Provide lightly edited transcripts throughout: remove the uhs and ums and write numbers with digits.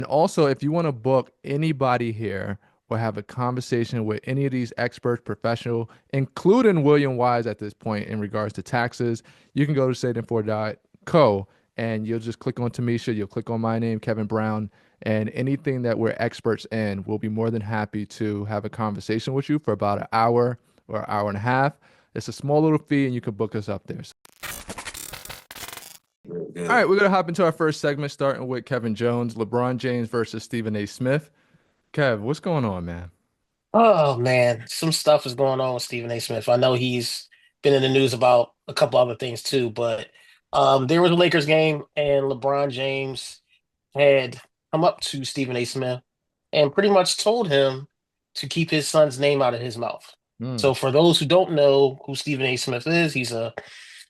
And also, if you want to book anybody here or have a conversation with any of these experts, professional, including William Wise at this point in regards to taxes, you can go to saving4.co and you'll just click on Timisha, you'll click on my name, Kevin Brown, and anything that we're experts in, we'll be more than happy to have a conversation with you for about an hour or an hour and a half. It's a small little fee and you can book us up there. Very All right, good. we're gonna hop into our first segment, starting with Kevin Jones, LeBron James versus Stephen A. Smith. Kev, what's going on, man? Oh man, some stuff is going on with Stephen A. Smith. I know he's been in the news about a couple other things too, but there was a Lakers game and LeBron James had come up to Stephen A. Smith and pretty much told him to keep his son's name out of his mouth. Mm. So for those who don't know who Stephen A. Smith is, he's a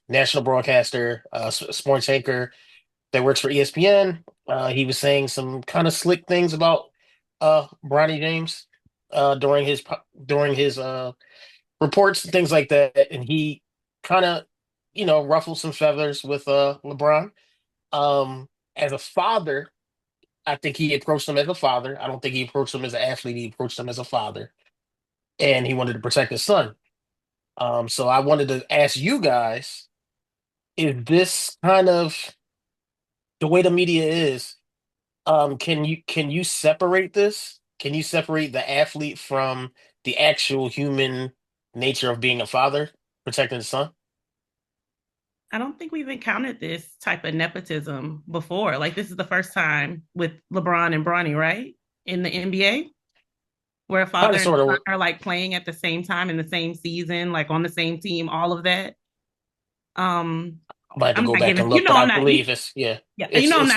national broadcaster, sports anchor that works for ESPN. He was saying some kind of slick things about Bronny James during his reports and things like that, and he kind of ruffled some feathers with LeBron. As a father, I think he approached him as a father. I don't think he approached him as an athlete. He approached him as a father, and he wanted to protect his son. So I wanted to ask you guys: is this kind of the way the media is? Can you separate this? Can you separate the athlete from the actual human nature of being a father, protecting the son? I don't think we've encountered this type of nepotism before. Like this is the first time with LeBron and Bronny, right? In the NBA, where a Kind father of, and sort of. son are like playing at the same time in the same season, like on the same team, all of that. Um, I might have to I'm go not back giving, and look, but I'm I not, believe it's yeah. yeah, It's I'm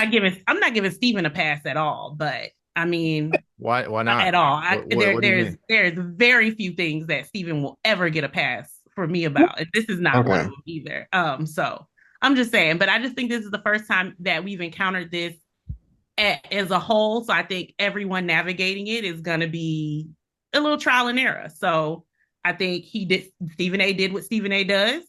not giving Steven a pass at all. But I mean, Why? Why not not? at all. What do you mean? There's very few things that Steven will ever get a pass for me about. And this is not one of Okay. them either. So I'm just saying, but I just think this is the first time that we've encountered this as a whole. So I think everyone navigating it is going to be a little trial and error. So I think Stephen A did what Stephen A does.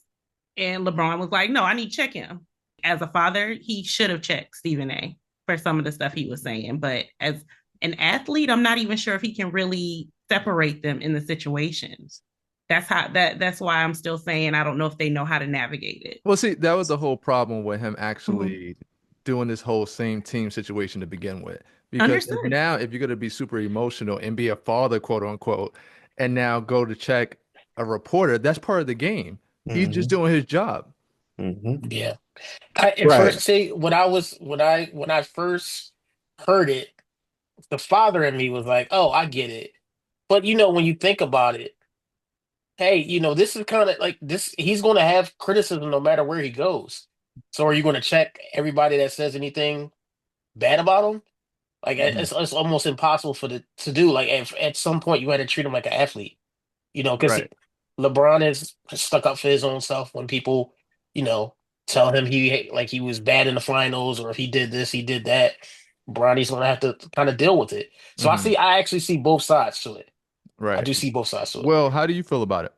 And LeBron was like, no, I need to check him. As a father, he should have checked Stephen A for some of the stuff he was saying. But as an athlete, I'm not even sure if he can really separate them in the situations. That's why I'm still saying I don't know if they know how to navigate it. Well, see, that was the whole problem with him Mhm. actually doing this whole same team situation to begin with. Because Understood. now, if you're going to be super emotional and be a father, quote unquote, and now go to check a reporter, that's part of the game. He's just Hmm. doing his job. Hmm. Yeah. I at Right. first see when I first heard it, the father in me was like, "Oh, I get it." But when you think about it, hey, this is kind of like this. He's going to have criticism no matter where he goes. So are you going to check everybody that says anything bad about him? Like Mhm. it's almost impossible for the to do. Like at some point you had to treat him like an athlete, because Right. LeBron is stuck up for his own stuff when people, you know, tell him he was bad in the finals or if he did this, he did that. Bronny's gonna have to kind of deal with it. So Hmm. I actually see both sides to it. I Right. do see both sides to it. Well, how do you feel about it?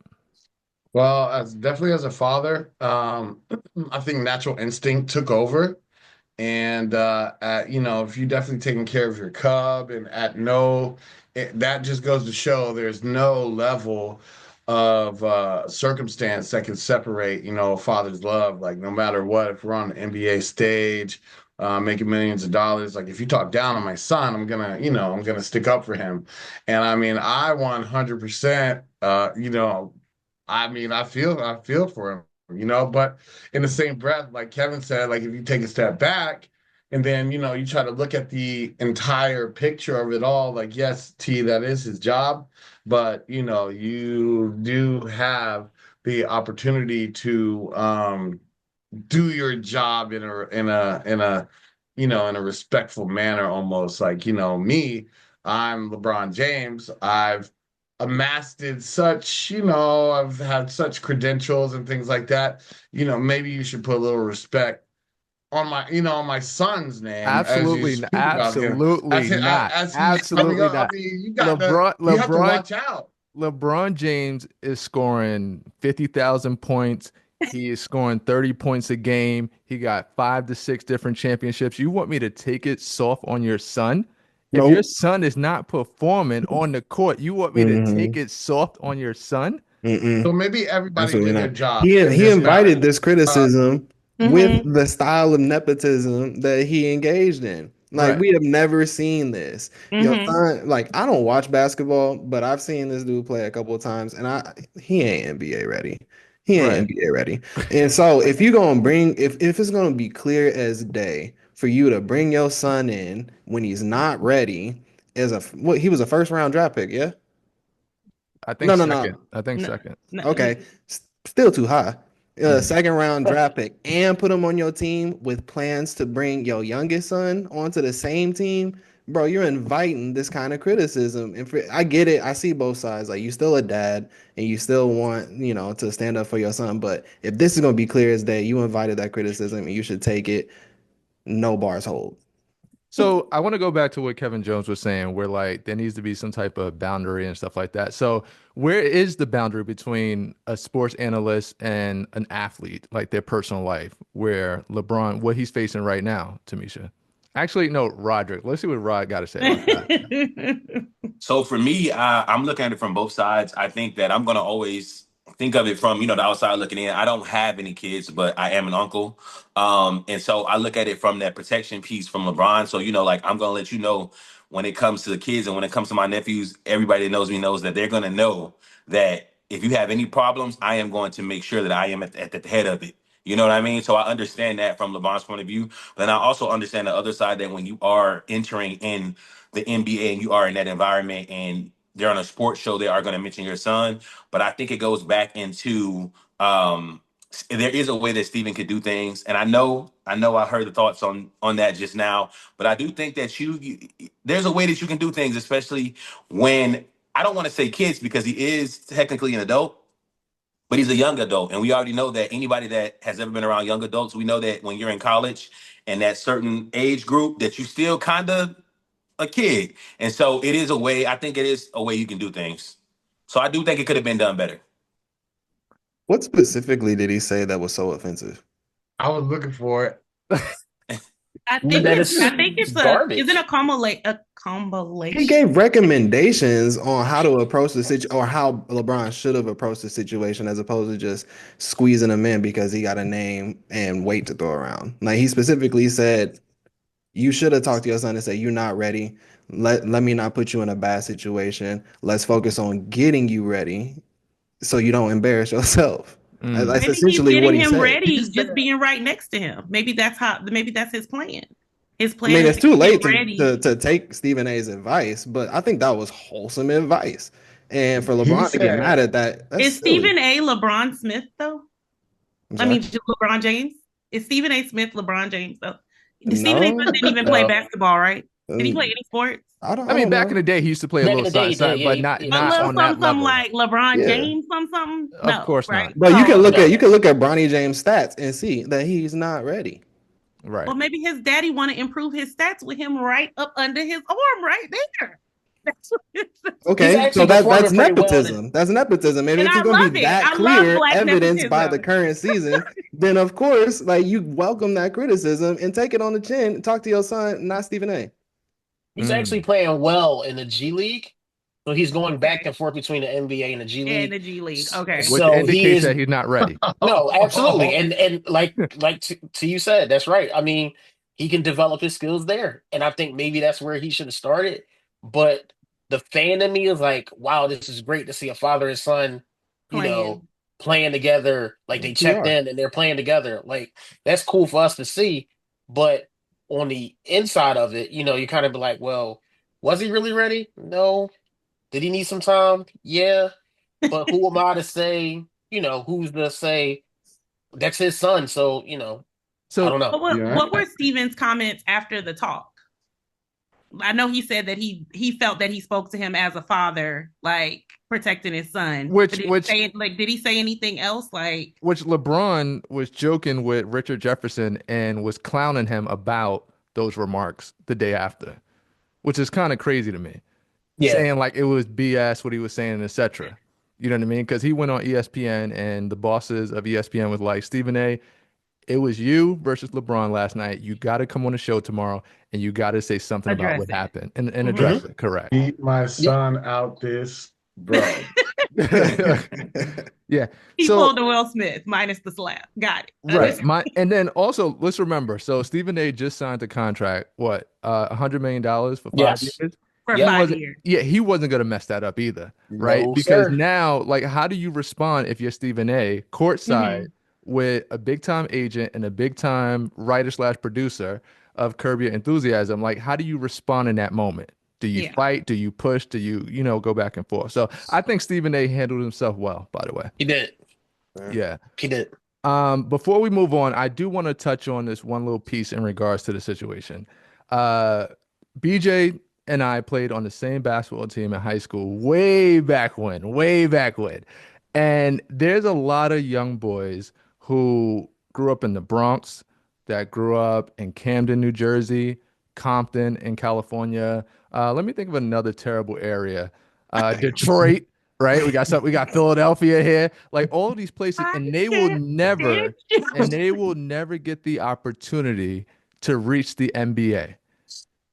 Well, as definitely as a father, I think natural instinct took over. And if you definitely taking care of your cub and that just goes to show there's no level of circumstance that can separate, a father's love. Like no matter what, if we're on the NBA stage, making millions of dollars, like if you talk down on my son, I'm gonna stick up for him. And I mean, I 100%, I feel for him. But in the same breath, like Kevin said, like if you take a step back and then, you try to look at the entire picture of it all, like, yes, T, that is his job, but, you do have the opportunity to do your job in a respectful manner almost like, me, I'm LeBron James. I've had such credentials and things like that. Maybe you should put a little respect on my son's name as you Absolutely, speak about him, absolutely not. as he's coming Absolutely up. I not. mean, LeBron, you have to LeBron, watch out. LeBron James is scoring 50,000 points. He is scoring 30 points a game. He got 5 to 6 different championships. You want me to take it soft on your son? If your Nope. son is not performing on the court, you want me to take Mm-hmm. it soft on your son? So Mm-mm. maybe everybody Absolutely did their not. job and He just got invited this uh, criticism with Mm-hmm. the style of nepotism that he engaged in. Like Right. we have never seen this. Your Mm-hmm. son, like I don't watch basketball, but I've seen this dude play a couple of times, and he ain't NBA ready. He ain't Right. NBA ready. And so if you gonna bring if it's gonna be clear as day for you to bring your son in when he's not ready as a what he was a first round draft pick, yeah? I think No, no, second. no. I think No, second. no, Okay, still too high. Mm. Second round draft pick, and put him on your team with plans to bring your youngest son onto the same team, bro. You're inviting this kind of criticism, and I get it. I see both sides. Like you still a dad, and you still want to stand up for your son. But if this is gonna be clear as day, you invited that criticism, and you should take it. No bars hold. So I want to go back to what Kevin Jones was saying, where like there needs to be some type of boundary and stuff like that. So where is the boundary between a sports analyst and an athlete, like their personal life, where LeBron, what he's facing right now, Tamisha? Actually, no, Roderick. Let's see what Rod got to say about that. no. So for me, I'm looking at it from both sides. I think that I'm gonna always think of it from the outside looking in. I don't have any kids, but I am an uncle, and so I look at it from that protection piece from LeBron. So like I'm gonna let you know when it comes to the kids and when it comes to my nephews, everybody that knows me knows that they're gonna know that if you have any problems, I am going to make sure that I am at the head of it. You know what I mean? So I understand that from LeBron's point of view, but then I also understand the other side that when you are entering in the NBA and you are in that environment and they're on a sports show, they are going to mention your son. But I think it goes back into there is a way that Steven could do things, and I heard the thoughts on that just now, but I do think that there's a way that you can do things, especially when I don't want to say kids because he is technically an adult, but he's a young adult, and we already know that anybody that has ever been around young adults, we know that when you're in college and that certain age group, that you still kind of a kid. And so it is a way, I think it is a way you can do things. So I do think it could have been done better. What specifically did he say that was so offensive? I was looking for it. I think That it's I is think it's is it garbage. a He compilation? gave recommendations on how to approach the situation or how LeBron should have approached the situation as opposed to just squeezing him in because he got a name and weight to throw around. Like he specifically said, you should have talked to your son and said, "You're not ready. Let me not put you in a bad situation. Let's focus on getting you ready so you don't embarrass yourself." Mm. That's Maybe he's essentially what getting he him said. He ready, just said being right next to him. Maybe that's his plan. His I plan mean, is it's to too get him late ready. to take Stephen A's advice, but I think that was wholesome advice. And for he LeBron to get said mad at that, that's Is silly. Stephen A. LeBron Smith though? I'm I sorry. mean, LeBron James. Is Stephen A. Smith LeBron James though? Stephen A. Smith No, didn't even play no. basketball, right? Did he play Um, any sports? I I mean, don't back in the know. day, he used to play a Back little in the day, side he did. side, Yeah, but not A he not little on did. that something level. like LeBron Yeah. James, something. Of No, course right? not. But So, No. you can look at Bronny James' stats and see that he's not ready. Right. well, maybe his daddy want to improve his stats with him right up under his arm, right there. That's what He's Okay, so actually that's performing pretty well. nepotism. That's nepotism. Maybe and if I it's gonna be love it. that I love clear, black evidenced by the nepotism. current season, then of course, like you welcome that criticism and take it on the chin. Talk to your son, not Stephen A. He's actually Mm. playing well in the G League. So he's going back and forth between the NBA and the G And League. the G League. Okay. Which So he indicates is that he's not ready. no, absolutely. And like to you said, that's right. I mean, he can develop his skills there. And I think maybe that's where he should have started. But the fan in me is like, wow, this is great to see a father and son, you know, Playing. playing together. Like they checked PR. in and they're playing together. Like that's cool for us to see. But on the inside of it, you kind of be like, well, was he really ready? No. Did he need some time? Yeah. But who am I to say, who's to say that's his son? So, I don't So know. But what, yeah. what were Steven's comments after the talk? I know he said that he felt that he spoke to him as a father, like protecting his son. which But which did he say anything else? Like, which LeBron was joking with Richard Jefferson and was clowning him about those remarks the day after, which is kind of crazy to me. Yeah. Saying like it was BS what he was saying, etc. You know what I mean? Because he went on ESPN and the bosses of ESPN was like, Stephen A, it was you versus LeBron last night. You got to come on the show tomorrow and you got to say something about Address what it. happened and Mhm. address it. Correct. Beat my son out this, bro. Yeah. He So pulled a Will Smith minus the slap. Got it. right. And then also let's remember. So Stephen A just signed a contract. What? $100 million for 5 years. Yes. For Yep. 5 years. Yeah, he wasn't gonna mess that up either, right? No, Because sir. now, like, how do you respond if you're Stephen A. courtside with a big time agent and a big time writer slash producer of Curb Your Enthusiasm? Like, how do you respond in that moment? Do you Yeah. fight? Do you push? Do you, go back and forth? So I think Stephen A. handled himself well, by the way. He did. Yeah. He did. Before we move on, I do want to touch on this one little piece in regards to the situation. BJ and I played on the same basketball team in high school way back when, way back when. And there's a lot of young boys who grew up in the Bronx, that grew up in Camden, New Jersey, Compton in California. Let me think of another terrible area. Detroit, right? We got Philadelphia here. Like all of these places, I and they will can't never, stand you. and they will never get the opportunity to reach the NBA,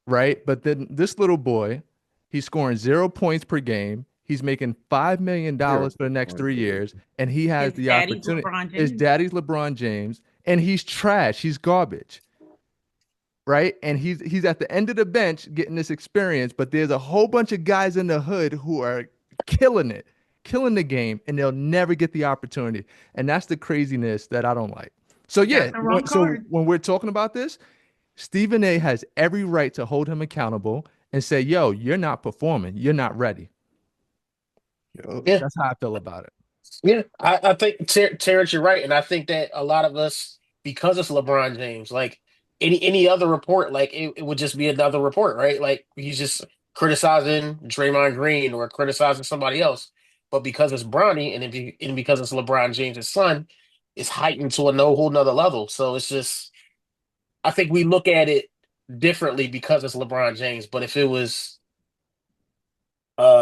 right? But then this little boy, he's scoring 0 points per game. He's making $5 million for the next 3 years, and he has His the daddy's opportunity. LeBron His James. daddy's LeBron James, and he's trash. He's garbage, right? And he's at the end of the bench getting this experience, but there's a whole bunch of guys in the hood who are killing it, killing the game, and they'll never get the opportunity. And that's the craziness that I don't like. So yeah, Got the wrong card. when we're talking about this, Stephen A has every right to hold him accountable and say, "Yo, you're not performing. You're not ready." Yeah. That's how I feel about it. Yeah. I think Terrence, you're right. And I think that a lot of us, because it's LeBron James, like any other report, like it would just be another report, right? Like he's just criticizing Draymond Green or criticizing somebody else. But because it's Bronny and because it's LeBron James' son, it's heightened to a no whole nother level. So it's just I think we look at it differently because it's LeBron James. But if it was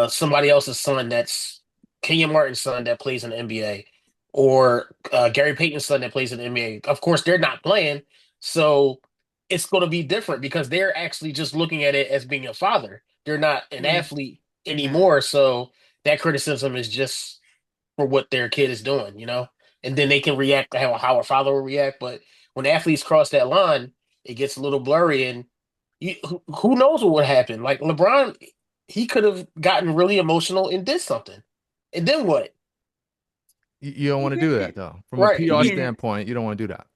somebody else's son, that's Kenyon Martin's son that plays in the NBA, or Gary Payton's son that plays in the NBA, of course they're not playing, so it's going to be different because they're actually just looking at it as being a father. They're not an athlete anymore, so that criticism is just for what their kid is doing, and then they can react to how a father will react. But when athletes cross that line, it gets a little blurry, and who knows what would happen? Like LeBron, he could have gotten really emotional and did something, and then what? You don't want to do that though. From a Right? PR Yeah. standpoint, you don't want to do that.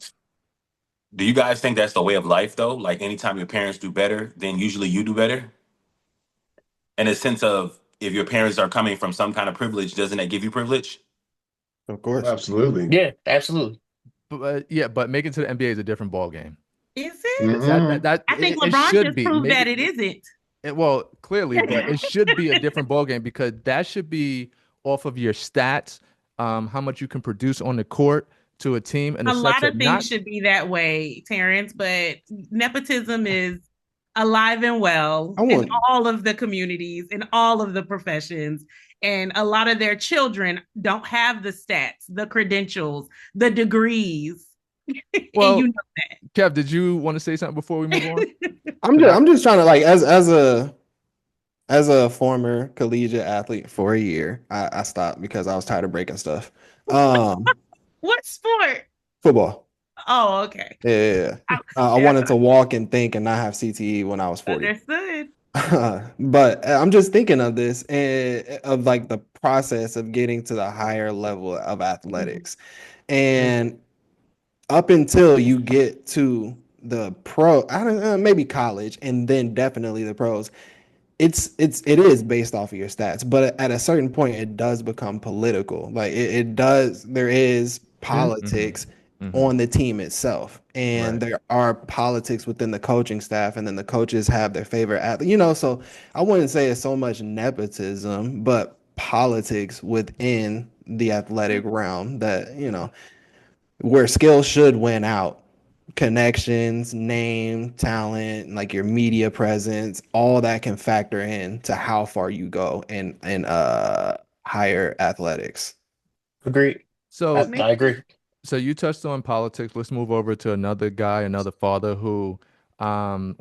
Do you guys think that's the way of life though? Like anytime your parents do better, then usually you do better? In a sense of if your parents are coming from some kind of privilege, doesn't that give you privilege? Of course. Absolutely. Yeah, absolutely. But making to the NBA is a different ball game. Is it? Mhm. I think it LeBron should just be. proved that it isn't. Well, clearly, but it should be a different ball game because that should be off of your stats, how much you can produce on the court to a team, and A a lot such of things should be that way, Terrence, but nepotism is alive and well I in want all of the communities, in all of the professions. And a lot of their children don't have the stats, the credentials, the degrees. And Well, you know Kev, did you want to say something before we move on? I'm just trying to like as a former collegiate athlete for a year, I stopped because I was tired of breaking stuff. what sport? Football. Oh, okay. Yeah. I wanted to walk and think and not have CTE when I was 40. Understood. But I'm just thinking of this of like the process of getting to the higher level of athletics. And up until you get to the pro, I don't know, maybe college and then definitely the pros, it is based off of your stats, but at a certain point it does become political. Like it does, there is politics on the team itself, and Right. there are politics within the coaching staff, and then the coaches have their favorite athlete, so I wouldn't say it's so much nepotism but politics within the athletic realm that where skill should win out. Connections, name, talent, like your media presence, all that can factor in to how far you go in higher athletics. Agreed. So, I agree. So you touched on politics. Let's move over to another guy, another father who, um,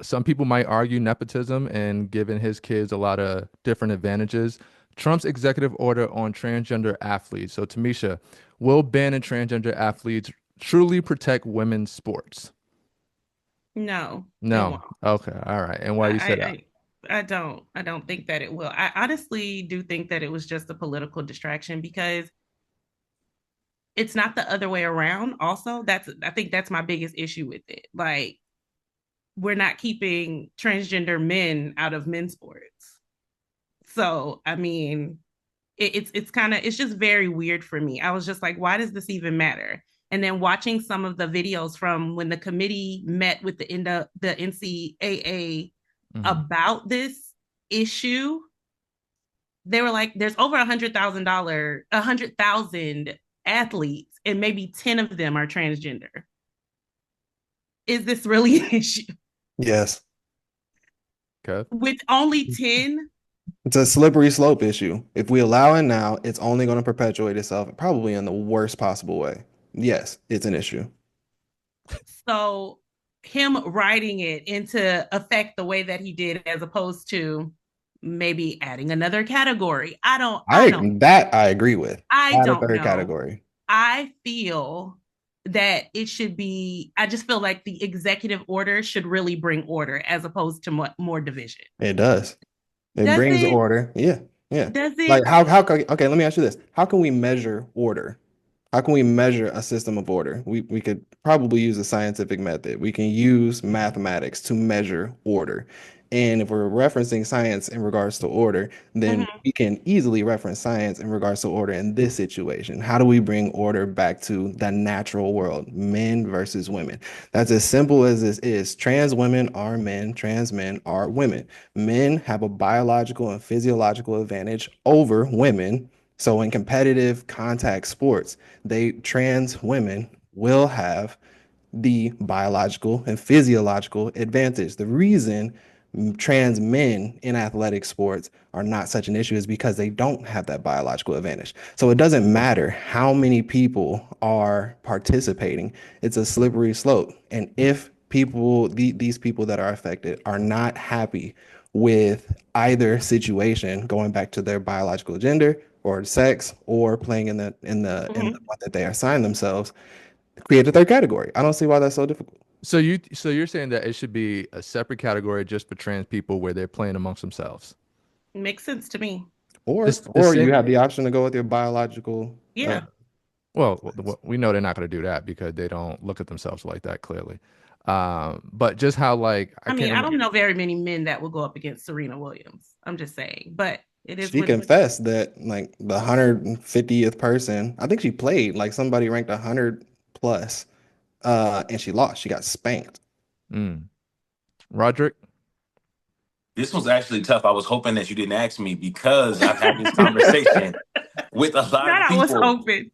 some people might argue nepotism and giving his kids a lot of different advantages. Trump's executive order on transgender athletes. So Tamisha, will banning transgender athletes truly protect women's sports? No, it No. won't. Okay. All right. And why you said that? I don't think that it will. I honestly do think that it was just a political distraction because it's not the other way around. Also, I think that's my biggest issue with it. Like, we're not keeping transgender men out of men's sports. So, I mean, it's kind of, it's just very weird for me. I was just like, why does this even matter? And then watching some of the videos from when the committee met with the NCAA Mhm. about this issue, they were like, there's over $100,000 athletes, and maybe 10 of them are transgender. Is this really an issue? Yes. Okay. With only 10? It's a slippery slope issue. If we allow it now, it's only going to perpetuate itself, probably in the worst possible way. Yes, it's an issue. So him writing it into effect the way that he did, as opposed to maybe adding another category. I agree with. I Add a don't third know. category. I feel that it should be, I just feel like the executive order should really bring order as opposed to more division. It does. It Does brings it? order. Yeah. Yeah. Does Like it? okay, let me ask you this. How can we measure order? How can we measure a system of order? We could probably use a scientific method. We can use mathematics to measure order. And if we're referencing science in regards to order, then Mhm. we can easily reference science in regards to order in this situation. How do we bring order back to the natural world, men versus women? That's as simple as this is. Trans women are men, trans men are women. Men have a biological and physiological advantage over women. So in competitive contact sports, trans women will have the biological and physiological advantage. The reason trans men in athletic sports are not such an issue is because they don't have that biological advantage. So it doesn't matter how many people are participating, it's a slippery slope. And if these people that are affected are not happy with either situation, going back to their biological gender or sex, or playing in the Mhm. one that they assign themselves, create a third category. I don't see why that's so difficult. So you're saying that it should be a separate category just for trans people where they're playing amongst themselves. Makes sense to me. This the Or you same. have the option to go with your biological. Yeah. We know they're not going to do that because they don't look at themselves like that clearly. But just how like I I can't mean, I remember. don't know very many men that will go up against Serena Williams. I'm just saying, but it is She what it confessed that like the 150th person, I think she played like somebody ranked 100 plus, and she lost. She got spanked. Mm. Roderick. This was actually tough. I was hoping that you didn't ask me because I've had this is. conversation with a lot of That I was people. hoping.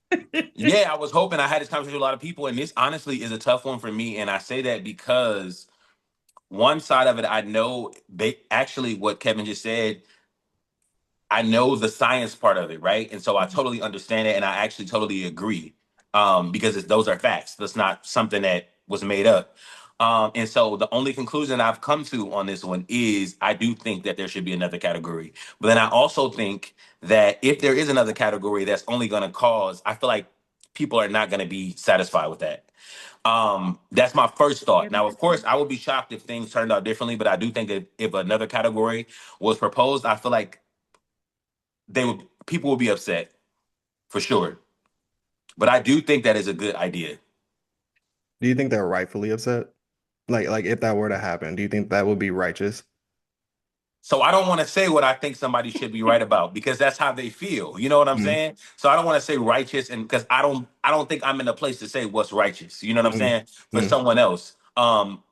Yeah, I was hoping. I had this conversation with a lot of people, and this honestly is a tough one for me. And I say that because one side of it, I know they actually what Kevin just said. I know the science part of it, right? And so I totally understand it, and I actually totally agree, because those are facts. That's not something that was made up. And so the only conclusion I've come to on this one is I do think that there should be another category. But then I also think that if there is another category, that's only going to cause. I feel like people are not going to be satisfied with that. That's my first Yeah, thought. Now, that's of course, I would be shocked if things turned out differently, but I do think that if another category was proposed, I feel like people would be upset for sure. But I do think that is a good idea. Do you think they're rightfully upset? Like if that were to happen, do you think that would be righteous? So I don't want to say what I think somebody should be right about because that's how they feel. You know what I'm Mm, saying? So I don't want to say righteous, and because I don't think I'm in a place to say what's righteous. You know what I'm mm, saying? For mm, someone else.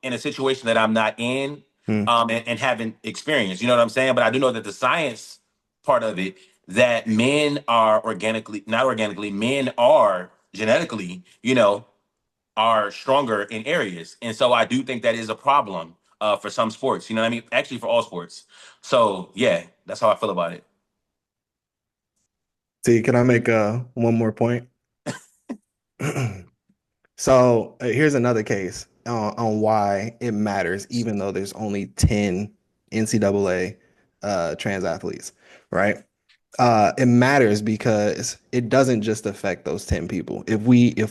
In a situation that I'm not in, mm. and haven't experienced. You know what I'm saying? But I do know that the science part of it, that men are not organically, men are genetically, are stronger in areas. And so I do think that is a problem, for some sports. You know what I mean? Actually, for all sports. So yeah, that's how I feel about it. See, can I make one more point? So here's another case on why it matters, even though there's only 10 NCAA trans athletes, right? It matters because it doesn't just affect those 10 people. If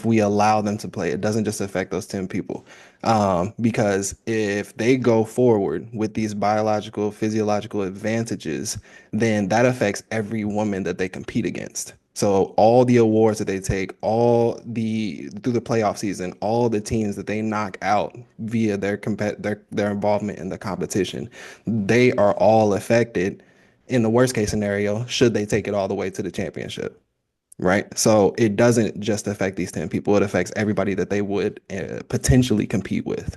we allow them to play, it doesn't just affect those 10 people. Because if they go forward with these biological, physiological advantages, then that affects every woman that they compete against. So all the awards that they take, all the through the playoff season, all the teams that they knock out via their involvement in the competition, they are all affected in the worst case scenario, should they take it all the way to the championship, right? So it doesn't just affect these 10 people, it affects everybody that they would potentially compete with.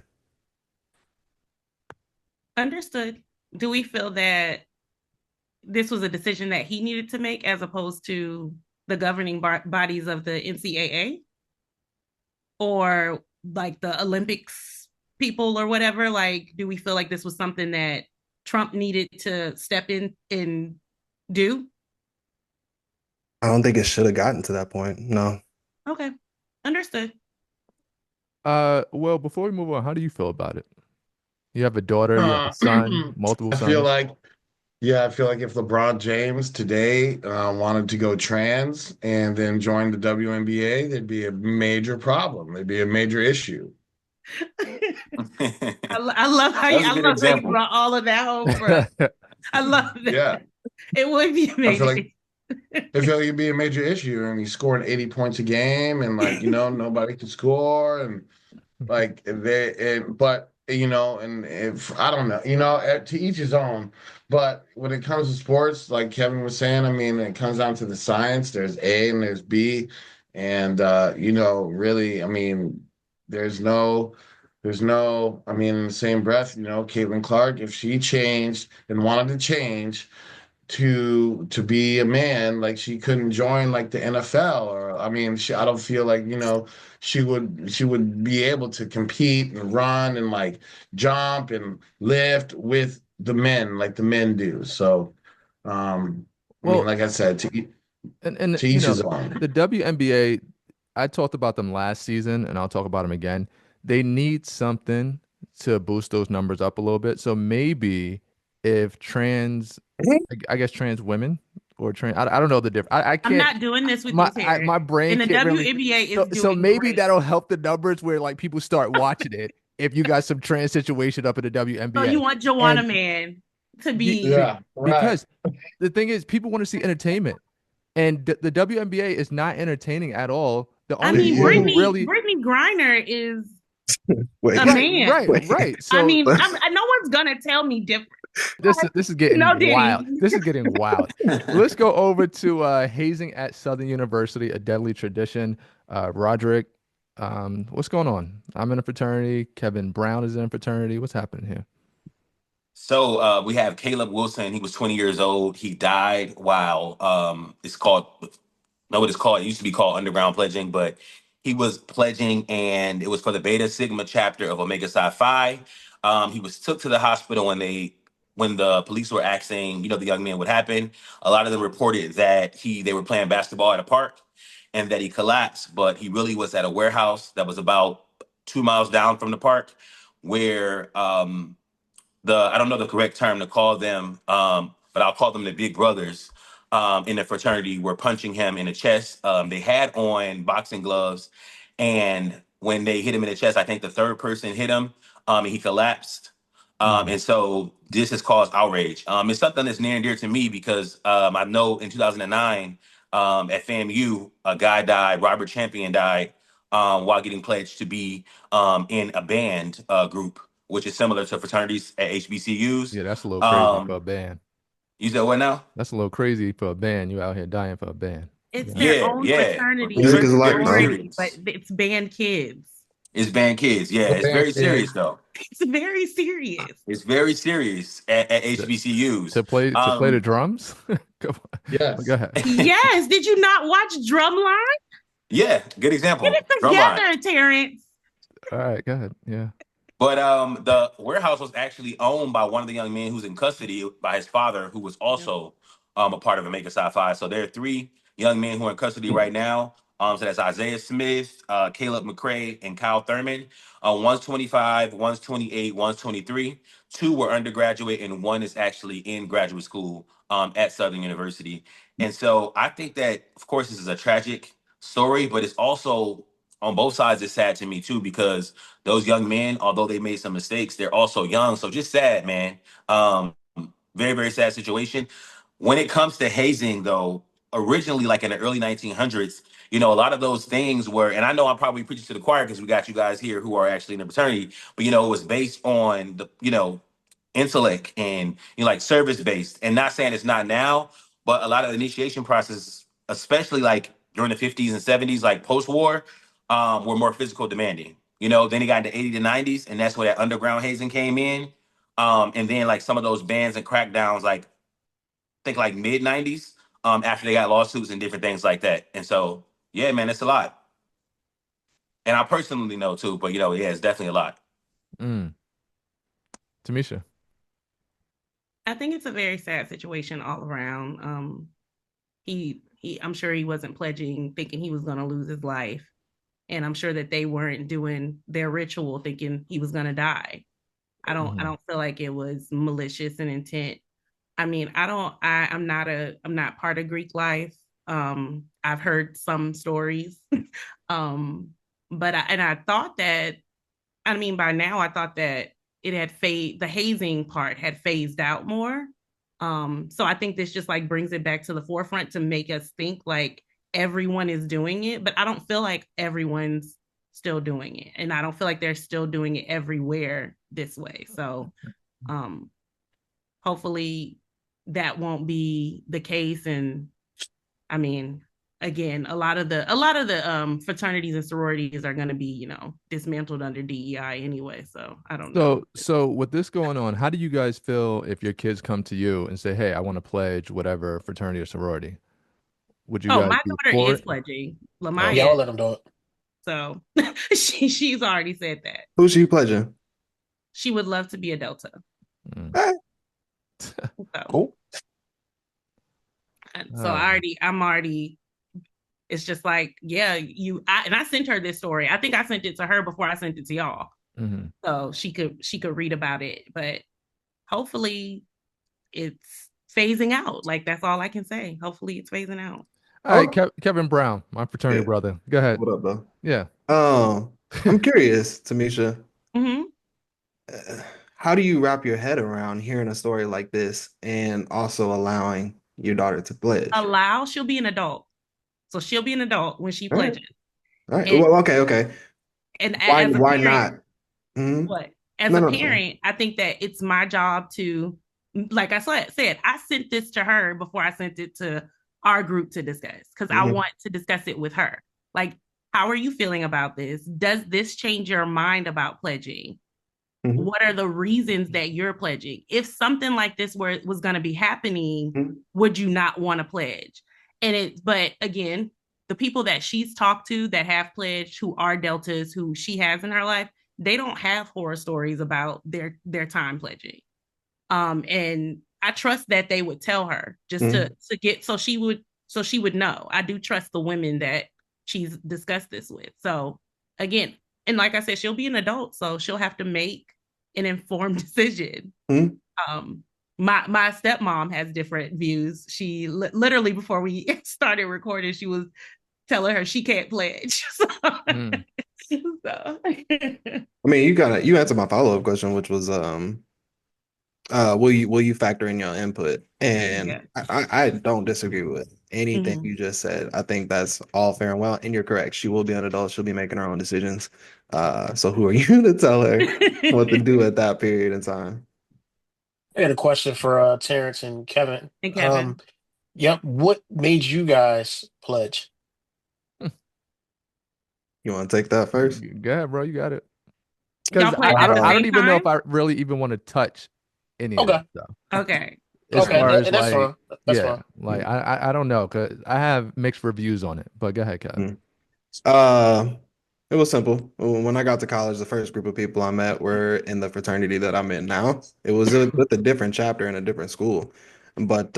Understood. Do we feel that this was a decision that he needed to make as opposed to the governing bodies of the NCAA or like the Olympics people or whatever? Like, do we feel like this was something that Trump needed to step in and do? I don't think it should have gotten to that point. No. Okay. Understood. Well, before we move on, how do you feel about it? You have a daughter, you have a Uh, son, multiple I feel sons. like, yeah, I feel like if LeBron James today wanted to go trans and then join the WNBA, there'd be a major problem. There'd be a major issue. I love how That was a I good love how you example. brought all of that home for us. I love Yeah, that. It would be I feel like amazing. I feel like it'd be a major issue, and he's scoring 80 points a game, and like nobody can score, and like but and if I don't know, to each his own. But when it comes to sports, like Kevin was saying, I mean, it comes down to the science. There's A and there's B, and really, I mean, there's no. There's no, I mean, in the same breath, Caitlin Clark, if she changed and wanted to change, to be a man, like she couldn't join like the NFL, or I mean I don't feel like she would be able to compete and run and like jump and lift with the men like the men do. So I mean, Well, like I said, and to each his own. the WNBA, I talked about them last season, and I'll talk about them again. They need something to boost those numbers up a little bit. So maybe if I guess trans women or trans, I don't know the difference. I I'm can't. not doing this with you, Terrence. My brain And the can't really. WNBA is So doing maybe great. that'll help the numbers where like people start watching it if you got some trans situation up in the So you WNBA. want Joanna And Man to be, be be- Yeah, right. because the thing is, people want to see entertainment, and the WNBA is not entertaining at all. The I only mean, people who You really Brittany Griner is Wait, a right, man. right, wait. right. I So mean, no one's gonna tell me different. this is getting No, wild. Diddy. This is getting wild. Let's go over to hazing at Southern University, a deadly tradition. Roderick, what's going on? I'm in a fraternity. Kevin Brown is in a fraternity. What's happening here? So we have Caleb Wilson. He was 20 years old. He died while it's called know what it's called. It used to be called underground pledging, but he was pledging, and it was for the Beta Sigma chapter of Omega Psi Phi. He was took to the hospital when the police were asking, the young man what happened. A lot of them reported that they were playing basketball at a park and that he collapsed, but he really was at a warehouse that was about 2 miles down from the park, where I don't know the correct term to call them, but I'll call them the big brothers in the fraternity were punching him in the chest. They had on boxing gloves, and when they hit him in the chest, I think the third person hit him, and he collapsed. Mhm. And so this has caused outrage. It's something that's near and dear to me because I know in 2009 at FAMU, a guy died, Robert Champion died while getting pledged to be in a band group, which is similar to fraternities at HBCUs. Yeah, that's a little crazy for a Um, band. you said what now? That's a little crazy for a band. You out here dying for a band. It's Yeah. their Yeah, own yeah. fraternity Music or is Very, life, very bro. sorority, but serious. it's band kids. It's band kids. Yeah, the it's band very kids. serious though. It's very serious. It's very serious at To, HBCUs. to play the drums? Come on. Go Yes. ahead. Yes. Did you not watch Drumline? Yeah, good Get example. it Drumline. together, Terrence. All right, go ahead. Yeah. But the warehouse was actually owned by one of the young men who's in custody by his father, who was Yep. also a part of Omega Psi Phi. So there are three young men who are in custody right now. So that's Isaiah Smith, Caleb McCray, and Kyle Thurman. One's 25, one's 28, one's 23. Two were undergraduate, and one is actually in graduate school at Southern University. And so I think that, of course, this is a tragic story, but it's also on both sides. It's sad to me too because those young men, although they made some mistakes, they're also young. So just sad, man. Very, very sad situation. When it comes to hazing, though, originally, like in the early 1900s, a lot of those things were, and I know I'm probably preaching to the choir because we got you guys here who are actually in the fraternity, but it was based on the intellect and like service based. And not saying it's not now, but a lot of the initiation processes, especially like during the 50s and 70s, like post-war, were more physical demanding. Then it got into 80s to 90s, and that's where that underground hazing came in. And then like some of those bans and crackdowns, like think like mid 90s, after they got lawsuits and different things like that. And so, yeah, man, it's a lot. And I personally know too, but yeah, it's definitely a lot. Timisha. I think it's a very sad situation all around. I'm sure he wasn't pledging thinking he was going to lose his life. And I'm sure that they weren't doing their ritual thinking he was going to die. I don't feel like it was malicious in intent. I mean, I'm not part of Greek life. I've heard some stories. But I thought that, by now I thought that the hazing part had phased out more. So I think this just like brings it back to the forefront to make us think like everyone is doing it, but I don't feel like everyone's still doing it. And I don't feel like they're still doing it everywhere this way. So hopefully that won't be the case. And again, a lot of the fraternities and sororities are going to be, dismantled under DEI anyway. So I don't know. So with this going on, how do you guys feel if your kids come to you and say, "Hey, I want to pledge whatever fraternity or sorority"? Would you guys my be daughter for is it? pledging. Lamaya. Yeah, I'll let them do it. So she's already said that. Who's she pledging? She would love to be a Delta. So, Cool. So I'm already. It's just like, yeah, and I sent her this story. I think I sent it to her before I sent it to y'all, so she could read about it. But hopefully, it's phasing out. Like that's all I can say. Hopefully, it's phasing out. All right, Kevin Brown, my fraternity brother. Go ahead. What up, though? Yeah. I'm curious, Timisha. Mm-hmm. How do you wrap your head around hearing a story like this and also allowing your daughter to pledge? She'll be an adult. So she'll be an adult when she pledges. All right. Well, okay. And why not? Mm-hmm. What? As a parent, I think that it's my job to, like I said, I sent this to her before I sent it to our group to discuss because I want to discuss it with her. Like, how are you feeling about this? Does this change your mind about pledging? What are the reasons that you're pledging? If something like this was going to be happening, would you not want to pledge? But again, the people that she's talked to that have pledged, who are Deltas, who she has in her life, they don't have horror stories about their time pledging. And I trust that they would tell her just to get, so she would know. I do trust the women that she's discussed this with. So again, and like I said, she'll be an adult, so she'll have to make an informed decision. My stepmom has different views. She literally before we started recording, she was telling her she can't pledge. So. I mean, you answered my follow-up question, which was will you factor in your input? And I don't disagree with anything you just said. I think that's all fair and well, and you're correct. She will be an adult. She'll be making her own decisions. So who are you to tell her what to do at that period in time? I got a question for Terrence and Kevin. Hey, Kevin. Yep. What made you guys pledge? You want to take that first? Go ahead, bro. You got it. Because I don't even know if I really even want to touch any of that stuff. Okay. As far as that's fine. That's fine. Like I don't know because I have mixed reviews on it. But go ahead, Kevin. It was simple. When I got to college, the first group of people I met were in the fraternity that I'm in now. It was with a different chapter in a different school. But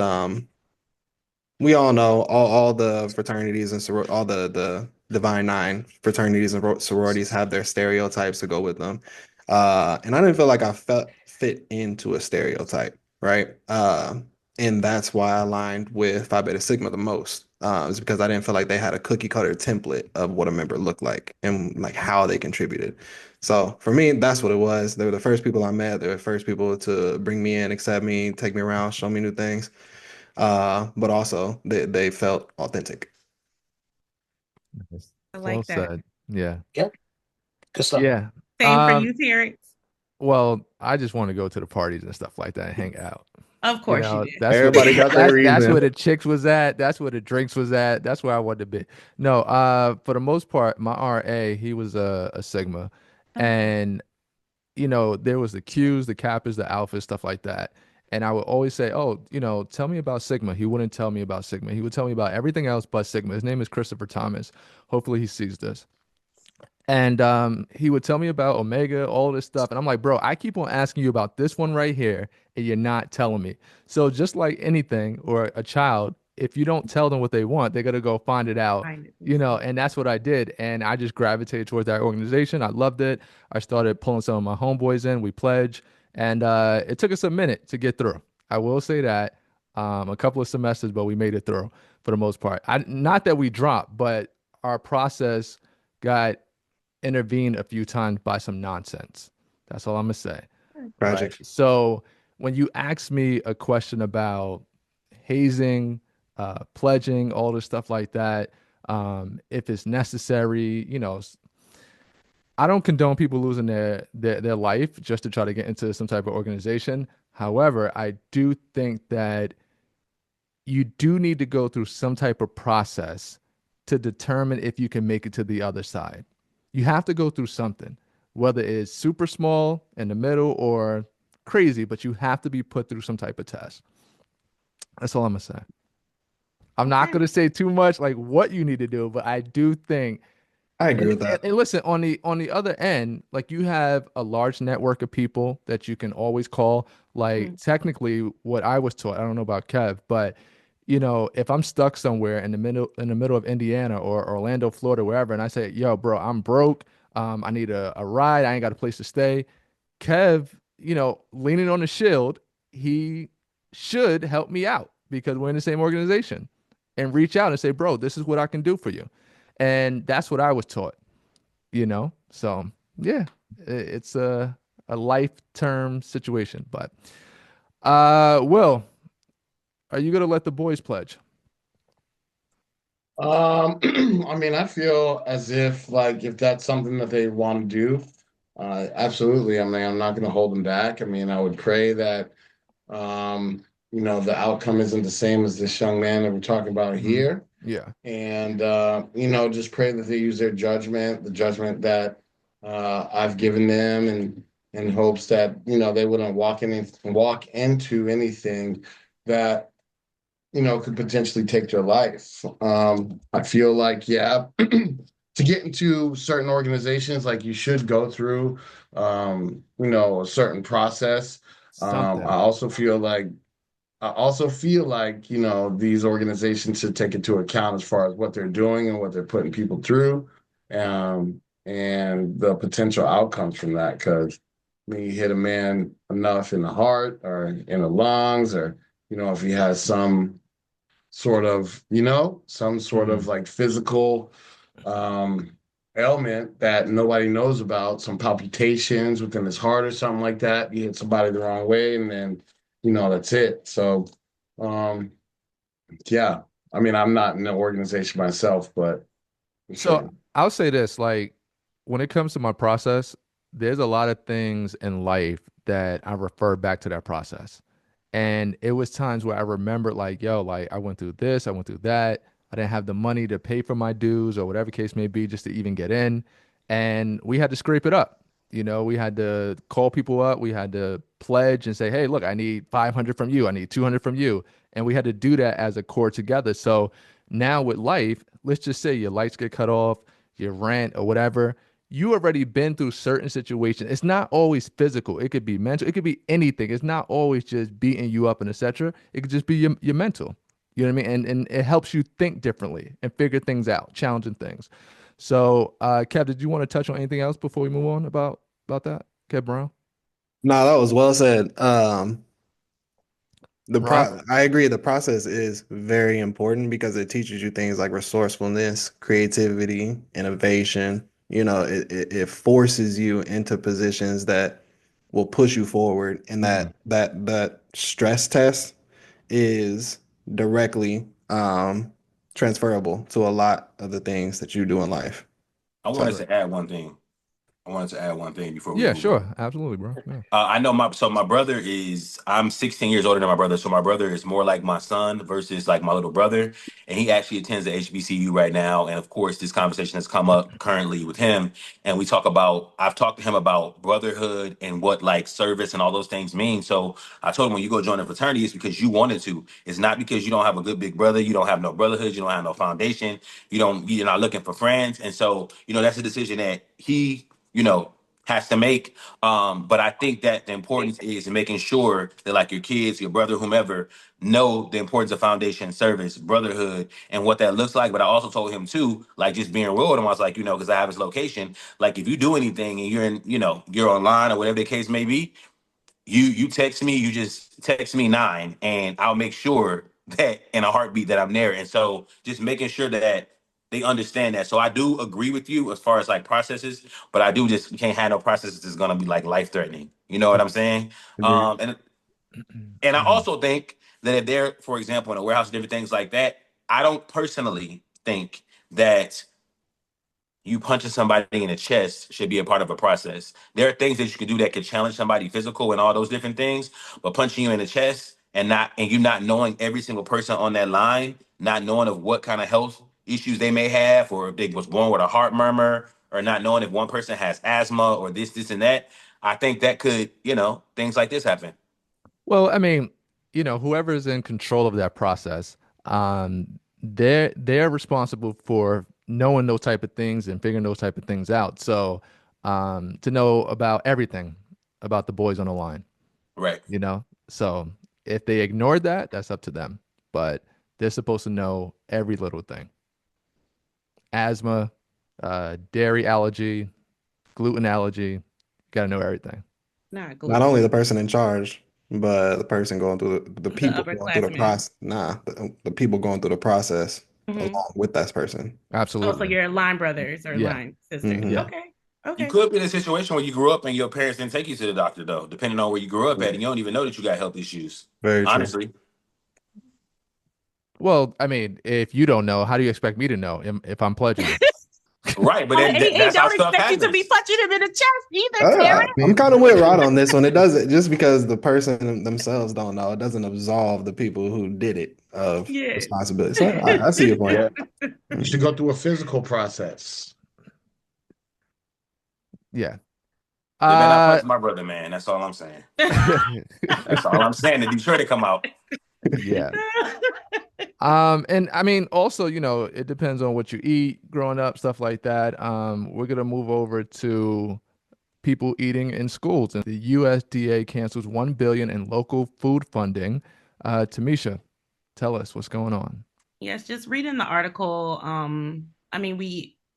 we all know all the fraternities and all the Divine Nine fraternities and sororities have their stereotypes to go with them. And I didn't feel like I felt fit into a stereotype, right? And that's why I aligned with Phi Beta Sigma the most. Is because I didn't feel like they had a cookie cutter template of what a member looked like and like how they contributed. So for me, that's what it was. They were the first people I met. They were the first people to bring me in, accept me, take me around, show me new things. But also they felt authentic. Yes. I Well like that. said. Yeah. Yep, good stuff. Yeah. Same for you, Terrence. Well, I just want to go to the parties and stuff like that and hang out. Of course you did. That's where Everybody got their that's where reason. the chicks was at. That's where the drinks was at. That's where I wanted to be. No, for the most part, my RA, he was a Sigma. Okay. And there was the Qs, the Kappas, the Alphas, stuff like that. And I would always say, oh, tell me about Sigma. He wouldn't tell me about Sigma. He would tell me about everything else but Sigma. His name is Christopher Thomas. Hopefully he sees this. And he would tell me about Omega, all this stuff. And I'm like, bro, I keep on asking you about this one right here, and you're not telling me. So just like anything or a child, if you don't tell them what they want, they're gonna go find it out, Find it. and that's what I did. And I just gravitated towards that organization. I loved it. I started pulling some of my homeboys in. We pledged, and it took us a minute to get through. I will say that. A couple of semesters, but we made it through for the most part. Not that we dropped, but our process got intervened a few times by some nonsense. That's all I'm gonna say. Right. Tragic. So when you ask me a question about hazing, pledging, all this stuff like that, if it's necessary, I don't condone people losing their life just to try to get into some type of organization. However, I do think that you do need to go through some type of process to determine if you can make it to the other side. You have to go through something, whether it's super small, in the middle, or crazy, but you have to be put through some type of test. That's all I'm gonna say. I'm not Okay. gonna say too much like what you need to do, but I do think I agree and, with and, that. and listen, on the other end, like you have a large network of people that you can always call. Like Mm. technically, what I was taught, I don't know about Kev, but if I'm stuck somewhere in the middle of Indiana or Orlando, Florida, wherever, and I say, "Yo, bro, I'm broke. I need a ride. I ain't got a place to stay." Kev, leaning on the shield, he should help me out because we're in the same organization and reach out and say, "Bro, this is what I can do for you." And that's what I was taught. So yeah, it's a life term situation. But Will, are you gonna let the boys pledge? I mean, I feel as if like if that's something that they want to do, absolutely. I mean, I'm not going to hold them back. I mean, I would pray that the outcome isn't the same as this young man that we're talking about Mhm. here. Yeah. And just pray that they use their judgment, the judgment that I've given them, and in hopes that they wouldn't walk into anything that could potentially take their life. I feel like, yeah, to get into certain organizations, like you should go through, a certain process. Something. I also feel like, these organizations should take into account as far as what they're doing and what they're putting people through, and the potential outcomes from that. Because when you hit a man enough in the heart or in the lungs, or, if he has some sort of Mhm. like physical um, ailment that nobody knows about, some palpitations within his heart or something like that. You hit somebody the wrong way, and then that's it. So, um, yeah. I mean, I'm not in the organization myself, but I'm So sure. I'll say this, like when it comes to my process, there's a lot of things in life that I refer back to that process. And it was times where I remembered like, yo, like I went through this, I went through that. I didn't have the money to pay for my dues or whatever case may be just to even get in. And we had to scrape it up. We had to call people up. We had to pledge and say, hey, look, I need 500 from you. I need 200 from you. And we had to do that as a core together. So now with life, let's just say your lights get cut off, your rent or whatever. You already been through certain situations. It's not always physical. It could be mental. It could be anything. It's not always just beating you up and etc. It could just be your mental. You know what I mean? And it helps you think differently and figure things out, challenging things. So, Kev, did you want to touch on anything else before we move on about that? Kev Brown? No, that was well said. Ron? I agree. The process is very important because it teaches you things like resourcefulness, creativity, innovation. You know, it forces you into positions that will push you forward, and that stress test is directly transferable to a lot of the things that you do in life. I So wanted to add one thing. I wanted to add one thing before we Yeah, move on. sure. Absolutely, bro. Yeah. I know my brother is I'm 16 years older than my brother, so my brother is more like my son versus like my little brother, and he actually attends the HBCU right now. And of course, this conversation has come up currently with him, and I've talked to him about brotherhood and what like service and all those things mean. So I told him when you go join a fraternity, it's because you wanted to. It's not because you don't have a good big brother, you don't have no brotherhood, you don't have no foundation, you're not looking for friends, and so that's a decision that he has to make. But I think that the importance is making sure that like your kids, your brother, whomever, know the importance of foundation service, brotherhood, and what that looks like. But I also told him too, like just being real with him, I was like, because I have his location. Like if you do anything and you're online or whatever the case may be, you text me, you just text me 9 and I'll make sure that in a heartbeat that I'm there. And so just making sure that they understand that. So I do agree with you as far as like processes, but I do just can't have no processes that's gonna be like life threatening. You know what I'm saying? agreed. And I also think that if they're, for example, in a warehouse, different things like that, I don't personally think that you punching somebody in the chest should be a part of a process. There are things that you can do that could challenge somebody physical and all those different things, but punching you in the chest and you not knowing every single person on that line, not knowing of what kind of health issues they may have, or if they was born with a heart murmur, or not knowing if one person has asthma or this, and that, I think that could, things like this happen. Well, I mean, whoever's in control of that process, they're responsible for knowing those type of things and figuring those type of things out. So, to know about everything about the boys on the line, Right. So if they ignored that, that's up to them. But they're supposed to know every little thing. Asthma, dairy allergy, gluten allergy, got to know everything. Not Not only gluten. the person in charge, but the person going through the The people going through the upperclassmen. process. Nah, the people going through the process Hmm. along with that person. Oh, so Absolutely. your line brothers or Yeah. line sisters. Hmm. Yeah. Okay. You Okay. could be in a situation where you grew up and your parents didn't take you to the doctor, though, depending on where you grew up at, and you don't even know that you got health issues. Very true. Honestly. Well, I mean, if you don't know, how do you expect me to know if I'm pledging you? Right, but then He that's how don't stuff expect you to be happens. punching him in the chest either, Terrence. I'm kind of with Rod on this one. It doesn't just because the person themselves don't know, it doesn't absolve the people who did it of Yeah. responsibility. So I see your point. Yeah. You should go through a physical process. Yeah. They better not Uh, punch my brother, man. That's all I'm saying. yeah. That's all I'm saying. To be sure to come out. And I mean, also, it depends on what you eat growing up, stuff like that. We're gonna move over to people eating in schools, and the USDA cancels 1 billion in local food funding. Tamisha, tell us what's going on. Yes, just reading the article. I mean,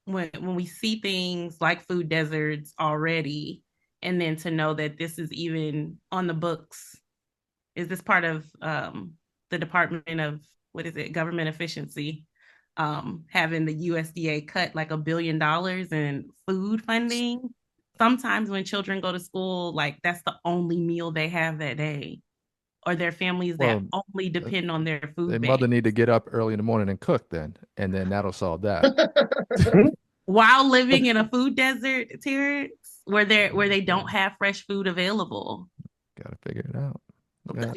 when we see things like food deserts already, and then to know that this is even on the books, is this part of the Department of what is it, government efficiency, having the USDA cut like $1 billion in food funding. Sometimes when children go to school, like that's the only meal they have that day, or their families that Well, only depend on their the food mother bank. need to get up early in the morning and cook then, and then that'll solve that. While living in a food desert, Terrence, where they don't have fresh food available. Gotta figure it out. Yeah.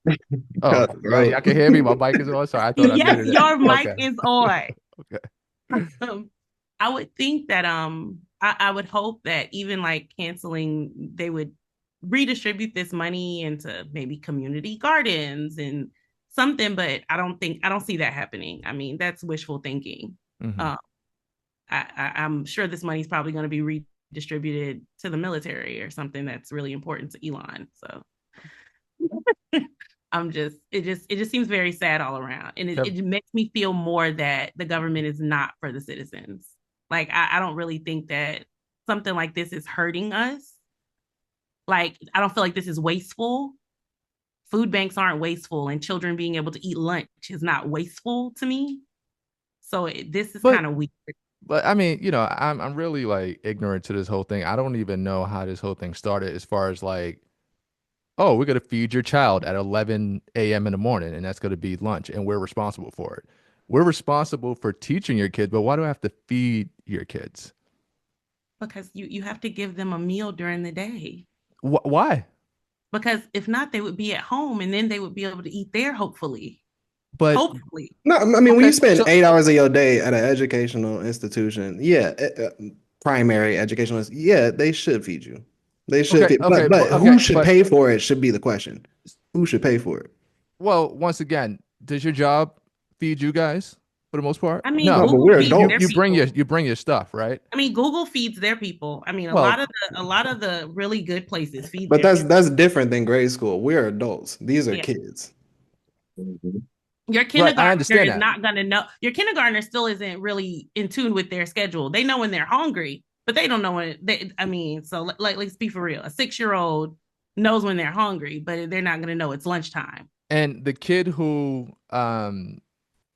Cut Oh, the y'all throat. can hear me. My mic is on. Sorry, I thought I Yes, muted it. your mic Okay. is on. Okay. I would think that I would hope that even like canceling, they would redistribute this money into maybe community gardens and something, but I don't see that happening. I mean, that's wishful thinking. Mhm. I'm sure this money is probably going to be redistributed to the military or something that's really important to Elon. So it just seems very sad all around. And Yep. it makes me feel more that the government is not for the citizens. Like I don't really think that something like this is hurting us. Like I don't feel like this is wasteful. Food banks aren't wasteful, and children being able to eat lunch is not wasteful to me. So this is But kind of weird. But I mean, I'm really like ignorant to this whole thing. I don't even know how this whole thing started as far as like, oh, we're gonna feed your child at 11 a.m. in the morning, and that's gonna be lunch, and we're responsible for it. We're responsible for teaching your kids, but why do I have to feed your kids? Because you have to give them a meal during the day. Why? Because if not, they would be at home and then they would be able to eat there, hopefully. But Hopefully. No, I mean, when you okay, spend so 8 hours of your day at an educational institution, yeah, primary educational, yeah, they should feed you. They should okay, feed, okay, but okay, who should but pay for it should be the question. Who should pay for it? well, once again, does your job feed you guys for the most part? I mean, No. No, but Google we're feeds their adults. people. You bring your stuff, right? I mean, Google feeds their people. I mean, Well, a lot of the really good places feed But their people. that's different than grade school. We're adults. These are Yeah. kids. Your right, I kindergartner understand is that. not going to know. Your kindergartner still isn't really in tune with their schedule. They know when they're hungry, but they don't know when they, I mean, so like, let's be for real. A 6-year-old knows when they're hungry, but they're not going to know it's lunchtime. And the kid who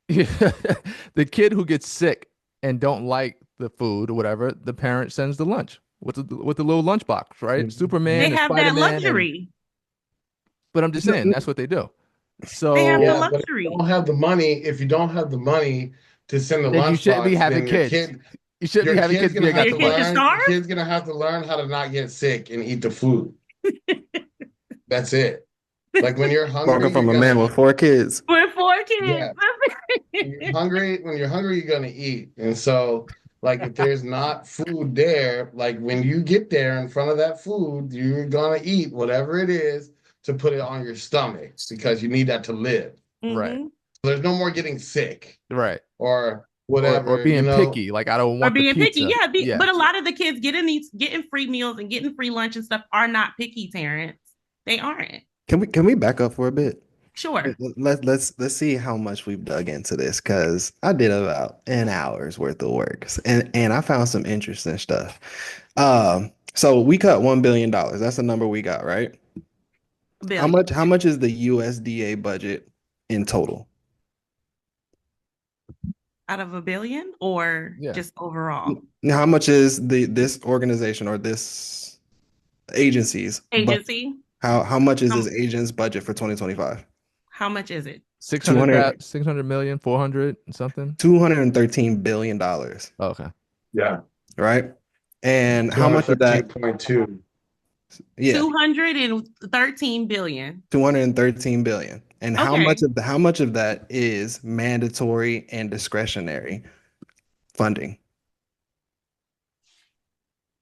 the kid who gets sick and don't like the food or whatever, the parent sends the lunch with the little lunchbox, right? Mhm. Superman They and have that Spider-Man and luxury. but I'm just saying that's what they do. They have the So Yeah, but if luxury. you don't have the money, if you don't have the money to send the then you shouldn't be lunchbox, having then kids. You shouldn't be having kids via have Your to kid lunchbox. to learn. Your starve? kid's gonna have to learn how to not get sick and eat the food. That's it. Like when you're hungry, Talking from you're a man gonna with 4 kids. With 4 kids. yeah. When you're hungry, you're gonna eat. And so, like, if there's not food there, like when you get there in front of that food, you're gonna eat whatever it is to put it on your stomach because you need that to live. Right. Mhm. So there's no more getting sick Right. or Or whatever, being picky. Like I don't Or want the being picky. pizza. Yeah, but a lot of the kids getting free meals and getting free lunch and stuff are not picky, Terrence. They aren't. Can we back up for a bit? Sure. Let's see how much we've dug into this because I did about an hour's worth of work and I found some interesting stuff. So we cut $1 billion. That's the number we got, right? Billion. How much is the USDA budget in total? Out of a billion or Yeah. just overall? How much is this organization or this agency's budget? Agency. How much is Um, this agent's budget for 2025? How much is it? 600 million, 400 and something. $213 billion, Oh, okay. Yeah. right? And how much of that? 213.2. Yeah, 213 billion. 213 billion. And how Okay. much of that is mandatory and discretionary funding?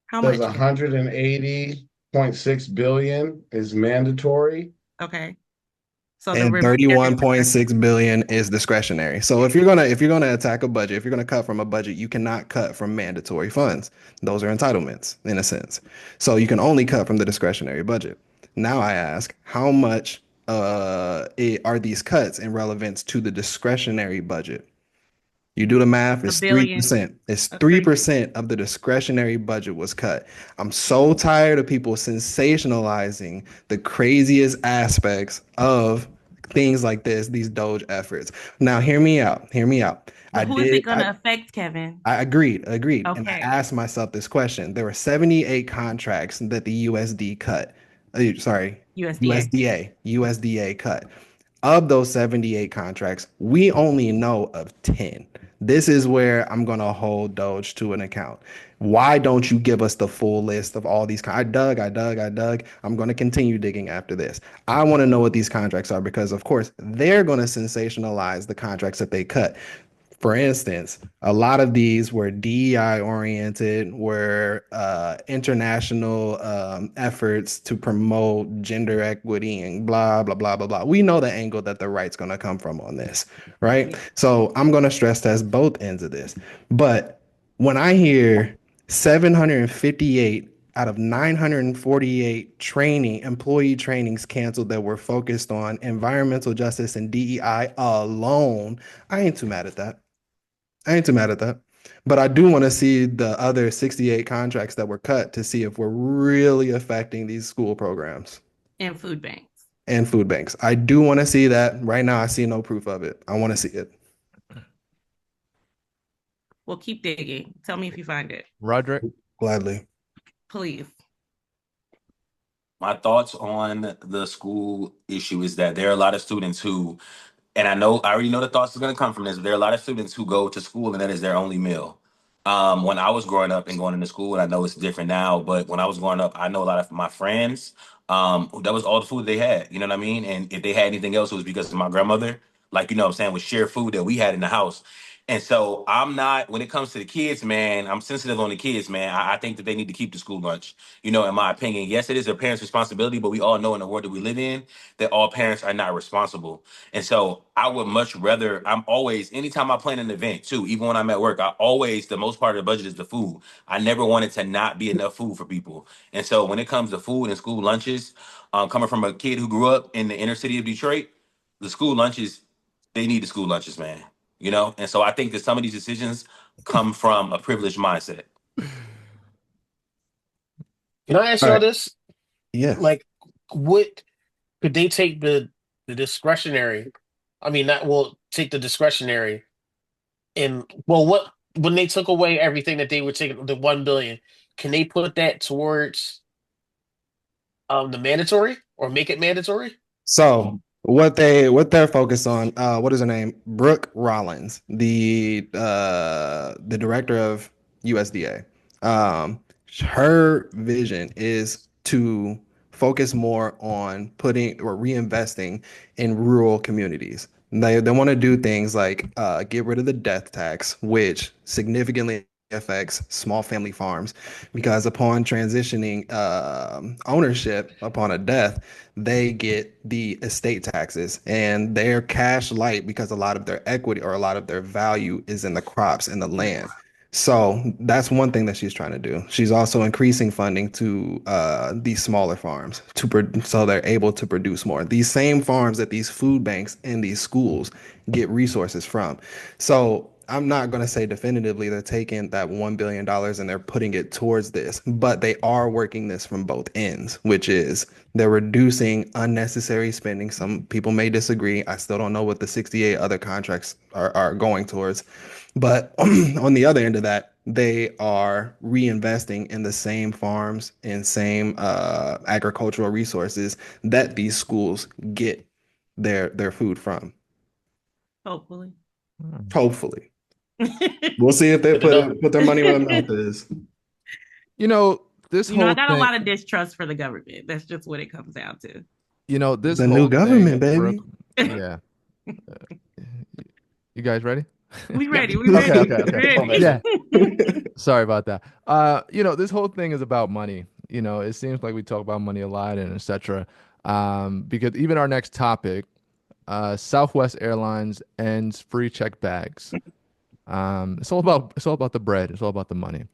How There's much? 180.6 billion is mandatory. Okay. So the And remainder is 31.6 billion is discretionary. So if you're gonna attack a budget, if you're gonna cut from a budget, you cannot cut from mandatory funds. Those are entitlements in a sense. So you can only cut from the discretionary budget. Now I ask, how much are these cuts in relevance to the discretionary budget? You do the math, it's billion. 3%. It's That's 3% of the discretionary budget was cut. I'm so tired of people sensationalizing the craziest aspects of things like this, these Doge efforts. Now, hear me out. Hear me out. But who is it going to affect, Kevin? I agreed. And I Okay. asked myself this question. There were 78 contracts that the USD cut. USDA cut. Of those 78 contracts, we only know of 10. This is where I'm going to hold Doge to an account. Why don't you give us the full list of all these? I dug. I'm going to continue digging after this. I want to know what these contracts are because, of course, they're going to sensationalize the contracts that they cut. For instance, a lot of these were DEI oriented, were international efforts to promote gender equity and blah, blah, blah, blah, blah. We know the angle that the right's going to come from on this, right? So I'm going to stress test both ends of this. But when I hear 758 out of 948 employee trainings canceled that were focused on environmental justice and DEI alone. I ain't too mad at that. I ain't too mad at that. But I do want to see the other 68 contracts that were cut to see if we're really affecting these school programs And food banks. and food banks. I do want to see that. Right now, I see no proof of it. I want to see it. Well, keep digging. Tell me if you find it. Roderick? Gladly. Please. My thoughts on the school issue is that there are a lot of students who, and I already know the thoughts are going to come from this, but there are a lot of students who go to school and that is their only meal. When I was growing up and going into school, and I know it's different now, but when I was growing up, I know a lot of my friends, that was all the food they had. You know what I mean? And if they had anything else, it was because of my grandmother. Like, you know what I'm saying, with shared food that we had in the house. And so I'm not, when it comes to the kids, man, I'm sensitive on the kids, man. I think that they need to keep the school lunch, you know, in my opinion. Yes, it is their parents' responsibility, but we all know in the world that we live in that all parents are not responsible. And so I would much rather, I'm always, anytime I plan an event too, even when I'm at work, the most part of the budget is the food. I never wanted to not be enough food for people. And so when it comes to food and school lunches, coming from a kid who grew up in the inner city of Detroit, the school lunches, they need the school lunches, man. You know? And so I think that some of these decisions come from a privileged mindset. Can I ask All y'all right. this? Yeah. Like, what could they take the discretionary? I mean, not well, take the discretionary and what when they took away everything that they were taking, the 1 billion, can they put that towards the mandatory or make it mandatory? So what they're focused on, what is her name? Brooke Rollins, the director of USDA. Her vision is to focus more on putting or reinvesting in rural communities. They want to do things like get rid of the death tax, which significantly affects small family farms, because upon transitioning ownership upon a death, they get the estate taxes and they're cash light because a lot of their equity or a lot of their value is in the crops and the land. So that's one thing that she's trying to do. She's also increasing funding to these smaller farms so they're able to produce more. These same farms that these food banks and these schools get resources from. So I'm not going to say definitively they're taking that $1 billion dollars and they're putting it towards this, but they are working this from both ends, which is they're reducing unnecessary spending. Some people may disagree. I still don't know what the 68 other contracts are going towards. But on the other end of that, they are reinvesting in the same farms and same agricultural resources that these schools get their food from. Hopefully. Hopefully. We'll see if they Good to know. put their money where their mouth is. You know, this You know, whole I got a thing, lot of distrust for the government. That's just what it comes down to. you know, this The whole new government, thing, baby. yeah. You guys ready? We ready. We Okay, ready. okay, okay. We ready. Yeah. Sorry about that. You know, this whole thing is about money. You know, it seems like we talk about money a lot and etc. Because even our next topic, Southwest Airlines ends free check bags. It's all about the bread. It's all about the money.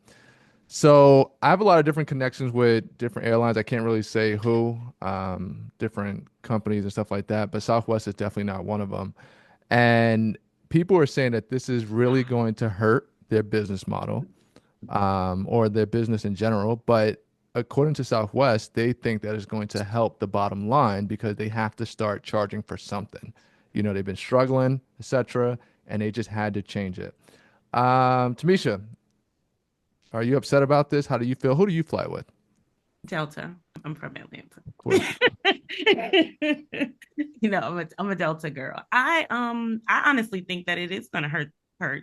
So I have a lot of different connections with different airlines. I can't really say who, different companies and stuff like that, but Southwest is definitely not one of them. And people are saying that this is really going to hurt their business model, or their business in general. But according to Southwest, they think that is going to help the bottom line because they have to start charging for something. You know, they've been struggling, etc., and they just had to change it. Tamisha, are you upset about this? How do you feel? Who do you fly with? Delta. I'm from Atlanta. Of course. You know, I'm a Delta girl. I honestly think that it is gonna hurt.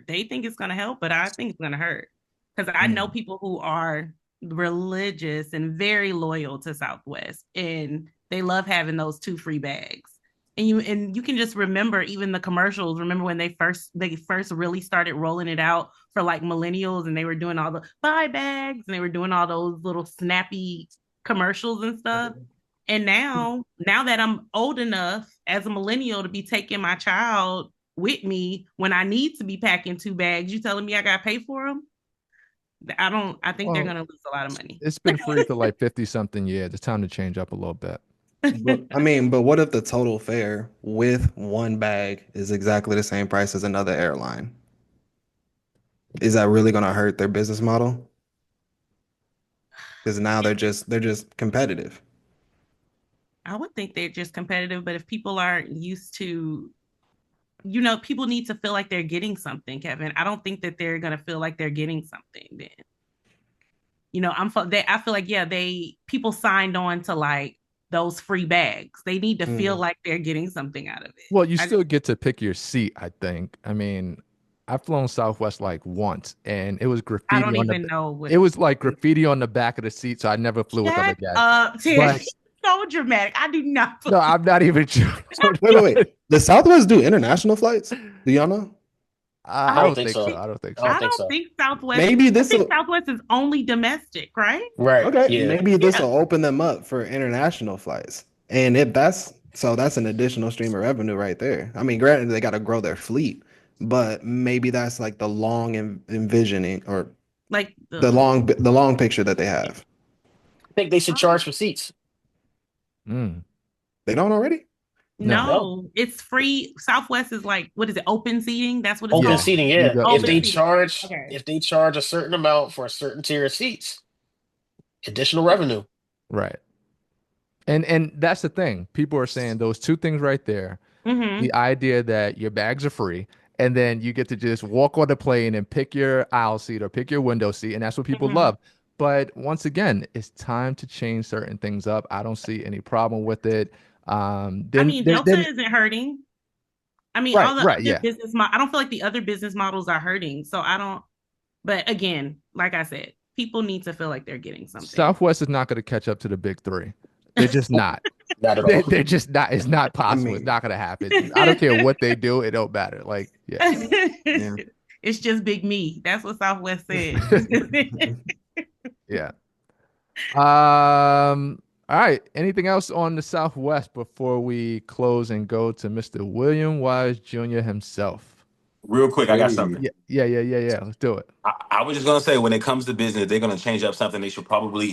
They think it's gonna help, but I think it's gonna hurt. Because I know people who are religious and very loyal to Southwest, and they love having those 2 free bags. And you can just remember even the commercials. Remember when they first really started rolling it out for like millennials, and they were doing all the buy bags, and they were doing all those little snappy commercials and stuff. And now that I'm old enough as a millennial to be taking my child with me when I need to be packing 2 bags, you telling me I got to pay for them? I think they're Well, gonna lose a lot of money. it's been free for like 50 something years. It's time to change up a little bit. But what if the total fare with one bag is exactly the same price as another airline? Is that really going to hurt their business model? Because now they're just competitive. I would think they're just competitive, but if people aren't used to, people need to feel like they're getting something, Kevin. I don't think that they're gonna feel like they're getting something then. I feel like people signed on to like those free bags. They need to feel like they're getting something out of it. Well, you still get to pick your seat, I think. I mean, I've flown Southwest like once, and it was I graffiti don't on even know what it was like graffiti on the back of the seat, so I never flew with them Shut again. up, Terry. But So dramatic. I do not. no, I'm not even joking. Wait. Does Southwest do international flights? Do y'all know? I I don't don't think think so. so. I don't think I so. don't I think don't so. think Southwest. Maybe I this think will Southwest is only domestic, right? Right. okay. Yeah. Maybe this Yeah. will open them up for international flights. And if that's so, that's an additional stream of revenue right there. I mean, granted, they got to grow their fleet, but maybe that's like the long envisioning or Like the long picture that they have. I think they should charge for seats. Mm, They don't already? no. no, it's free. Southwest is like, what is it? Open seating. That's what it's Open called. seating, You yeah. go- If Open they yeah, seating. charge, Okay. if they charge a certain amount for a certain tier of seats, additional revenue. right. And that's the thing. People are saying those two things right there. Mm-hmm. The idea that your bags are free, and then you get to just walk on the plane and pick your aisle seat or pick your window seat, and that's what people Mm-hmm. love. But once again, it's time to change certain things up. I don't see any problem with it. I Then, mean, then, Delta then isn't hurting. I mean, right, all the right, other yeah. I don't feel like the other business models are hurting. So I don't. But again, like I said, people need to feel like they're getting something. Southwest is not going to catch up to the big three. They're just not. Not at all. They're just not. It's not possible. mean- It's not going to happen. I don't care what they do. It don't matter. Like, yeah. Yeah. It's just big me. That's what Southwest said. Yeah. All right. Anything else on the Southwest before we close and go to Mr. William Wise Jr. himself? Real quick, I got something. Yeah. Let's do it. I was just gonna say, when it comes to business, they're gonna change up something. They should probably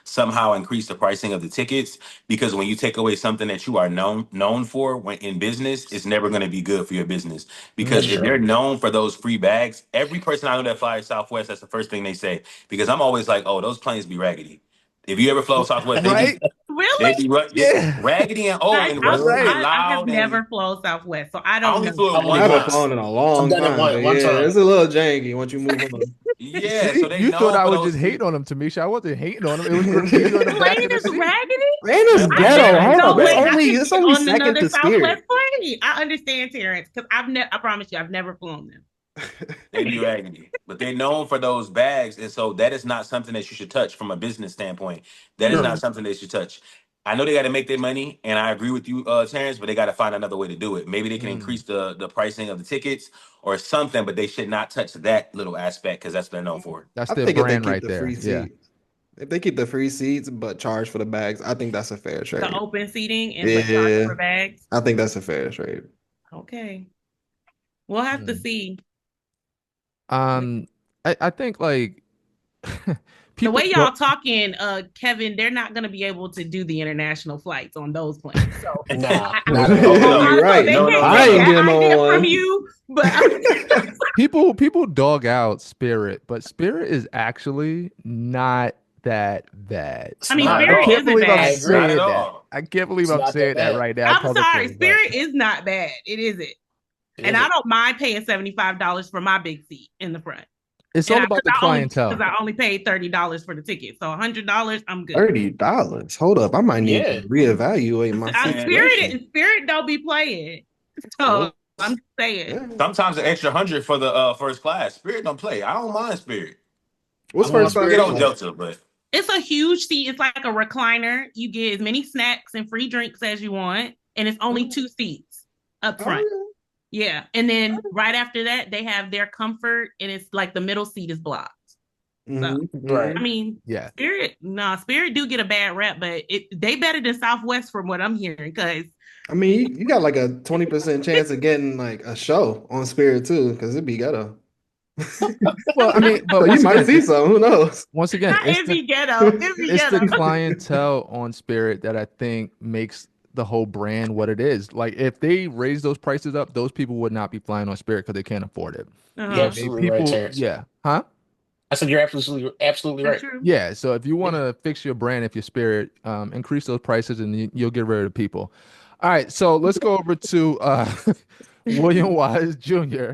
somehow increase the pricing of the tickets, because when you take away something that you are known for when in business, it's never gonna be good for your business. Because That's if true. they're known for those free bags, every person I know that flies Southwest, that's the first thing they say. Because I'm always like, oh, those planes be raggedy. If you ever flown Southwest, Right? Really? they be Yeah. raggedy and and I, rusty Right. and I have loud. never And flown Southwest, so I I don't only know. flew it I one I haven't time. flown in a long I've done it time, one but one yeah, time. it's a little janky once you move on. Yeah, See, so they you thought known I for was those just free. hating on him, Tamisha. I wasn't hating on him. It was graffiti on the back Plane of the is seat. raggedy. Man is I ghetto. never- Hold No, up. wait, I It's can only on second another to Spirit. Southwest plane. I understand, Terrence, because I promise you, I've never flown them. They be raggedy, but they're known for those bags, and so that is not something that you should touch from a business standpoint. That is Sure. not something they should touch. I know they got to make their money, and I agree with you, Terrence, but they got to find another way to do it. Maybe they can Mm. increase the pricing of the tickets or something, but they should not touch that little aspect because that's what they're known for. That's I their think if they brand keep right the there. free Yeah. seats, if they keep the free seats but charge for the bags, I think that's a fair The trade. open seating and but charge Yeah, for bags. I think that's a fair trade. Okay, we'll have to Mm. see. I think like The people way go- y'all talking, Kevin, they're not going to be able to do the international flights on those planes. So Nah. No, You're right. They No, can't no, get no. I ain't that getting idea on from one. you, but people dog out Spirit, but Spirit is actually not that bad. I mean, Not at Spirit all. I can't isn't believe I'm bad. I agree. Not at saying that. all. I can't believe It's I'm not that saying that bad. right now I'm sorry, publicly. But Spirit is not bad. It isn't. And I don't mind paying $75 for my big seat in the front. it's all about the clientele. Because I only paid $30 for the ticket. So $100, I'm good. $30. Hold up, I might need Yeah. to reevaluate my situation. Spirit don't be playing. So I'm just saying. Yeah. Sometimes an extra 100 for the first class. Spirit don't play. I don't mind Spirit. What's I'm on first class? Get Spirit on either. Delta, but It's a huge seat. It's like a recliner. You get as many snacks and free drinks as you want. And it's only 2 seats up front. Yeah. And then right after that, they have their comfort, and it's like the middle seat is blocked. Mhm. Right. I mean, Yeah. Spirit do get a bad rep, but they better than Southwest from what I'm hearing. Because I mean, you got like a 20% chance of getting like a show on Spirit too, because it'd be ghetto. Well, I mean, but So you once might again, see some. Who knows? once again, Not every ghetto. Every it's the ghetto. clientele on Spirit that I think makes the whole brand what it is. Like if they raise those prices up, those people would not be flying on Spirit because they can't afford it. You're Uh-huh. absolutely right, People, Terrence. yeah, huh? I said you're absolutely That's right. true. Yeah. So if you want Yeah. to fix your brand, if your Spirit, increase those prices and you'll get rid of people. All right. So let's go over to William Wise Jr.,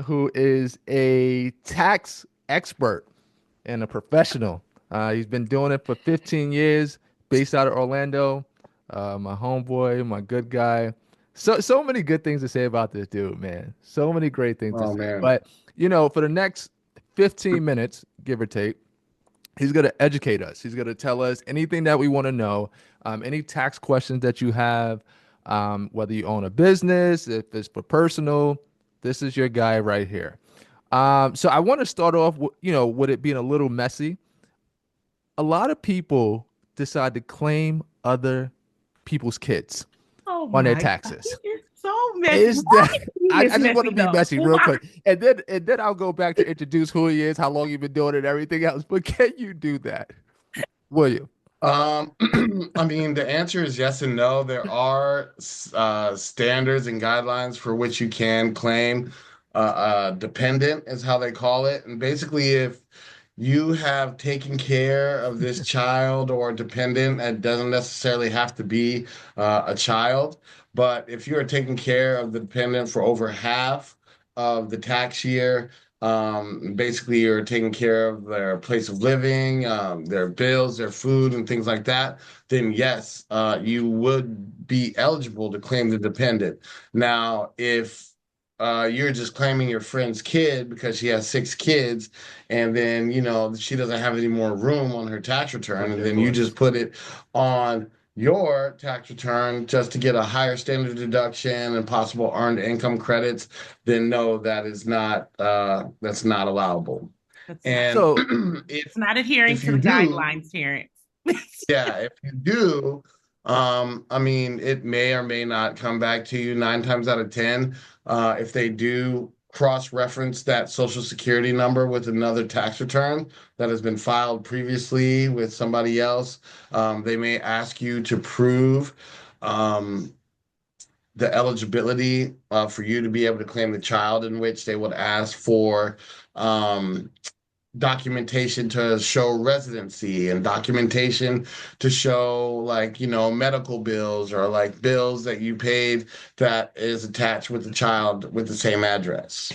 who is a tax expert and a professional. He's been doing it for 15 years, based out of Orlando. My homeboy, my good guy. So many good things to say about this dude, man. So many great things to Oh say. man. But for the next 15 minutes, give or take, he's going to educate us. He's going to tell us anything that we want to know, any tax questions that you have, whether you own a business, if it's for personal. This is your guy right here. So I want to start off with it being a little messy. A lot of people decide to claim other people's kids Oh on their my God. taxes. It's so messy. Is Why that is I this just want to messy be though? messy real Why? quick. And then I'll go back to introduce who he is, how long you've been doing it, and everything else. But can you do that? Will you? Um, I mean, the answer is yes and no. There are standards and guidelines for which you can claim dependent, is how they call it. And basically, if you have taken care of this child or dependent, it doesn't necessarily have to be a child, but if you are taking care of the dependent for over half of the tax year, basically you're taking care of their place of living, their bills, their food, and things like that, then yes, you would be eligible to claim the dependent. Now, if you're just claiming your friend's kid because she has six kids, and then she doesn't have any more room on her tax return, and then you just put it on your tax return just to get a higher standard deduction and possible earned income credits, then no, that's not allowable. That's not. And So It's not adhering if to you the do, guidelines, Terrence. yeah, if you do, I mean, it may or may not come back to you 9 times out of 10. If they do cross-reference that social security number with another tax return that has been filed previously with somebody else, they may ask you to prove um, the eligibility for you to be able to claim the child, in which they would ask for um, documentation to show residency and documentation to show, like, medical bills or like bills that you paid that is attached with the child with the same address.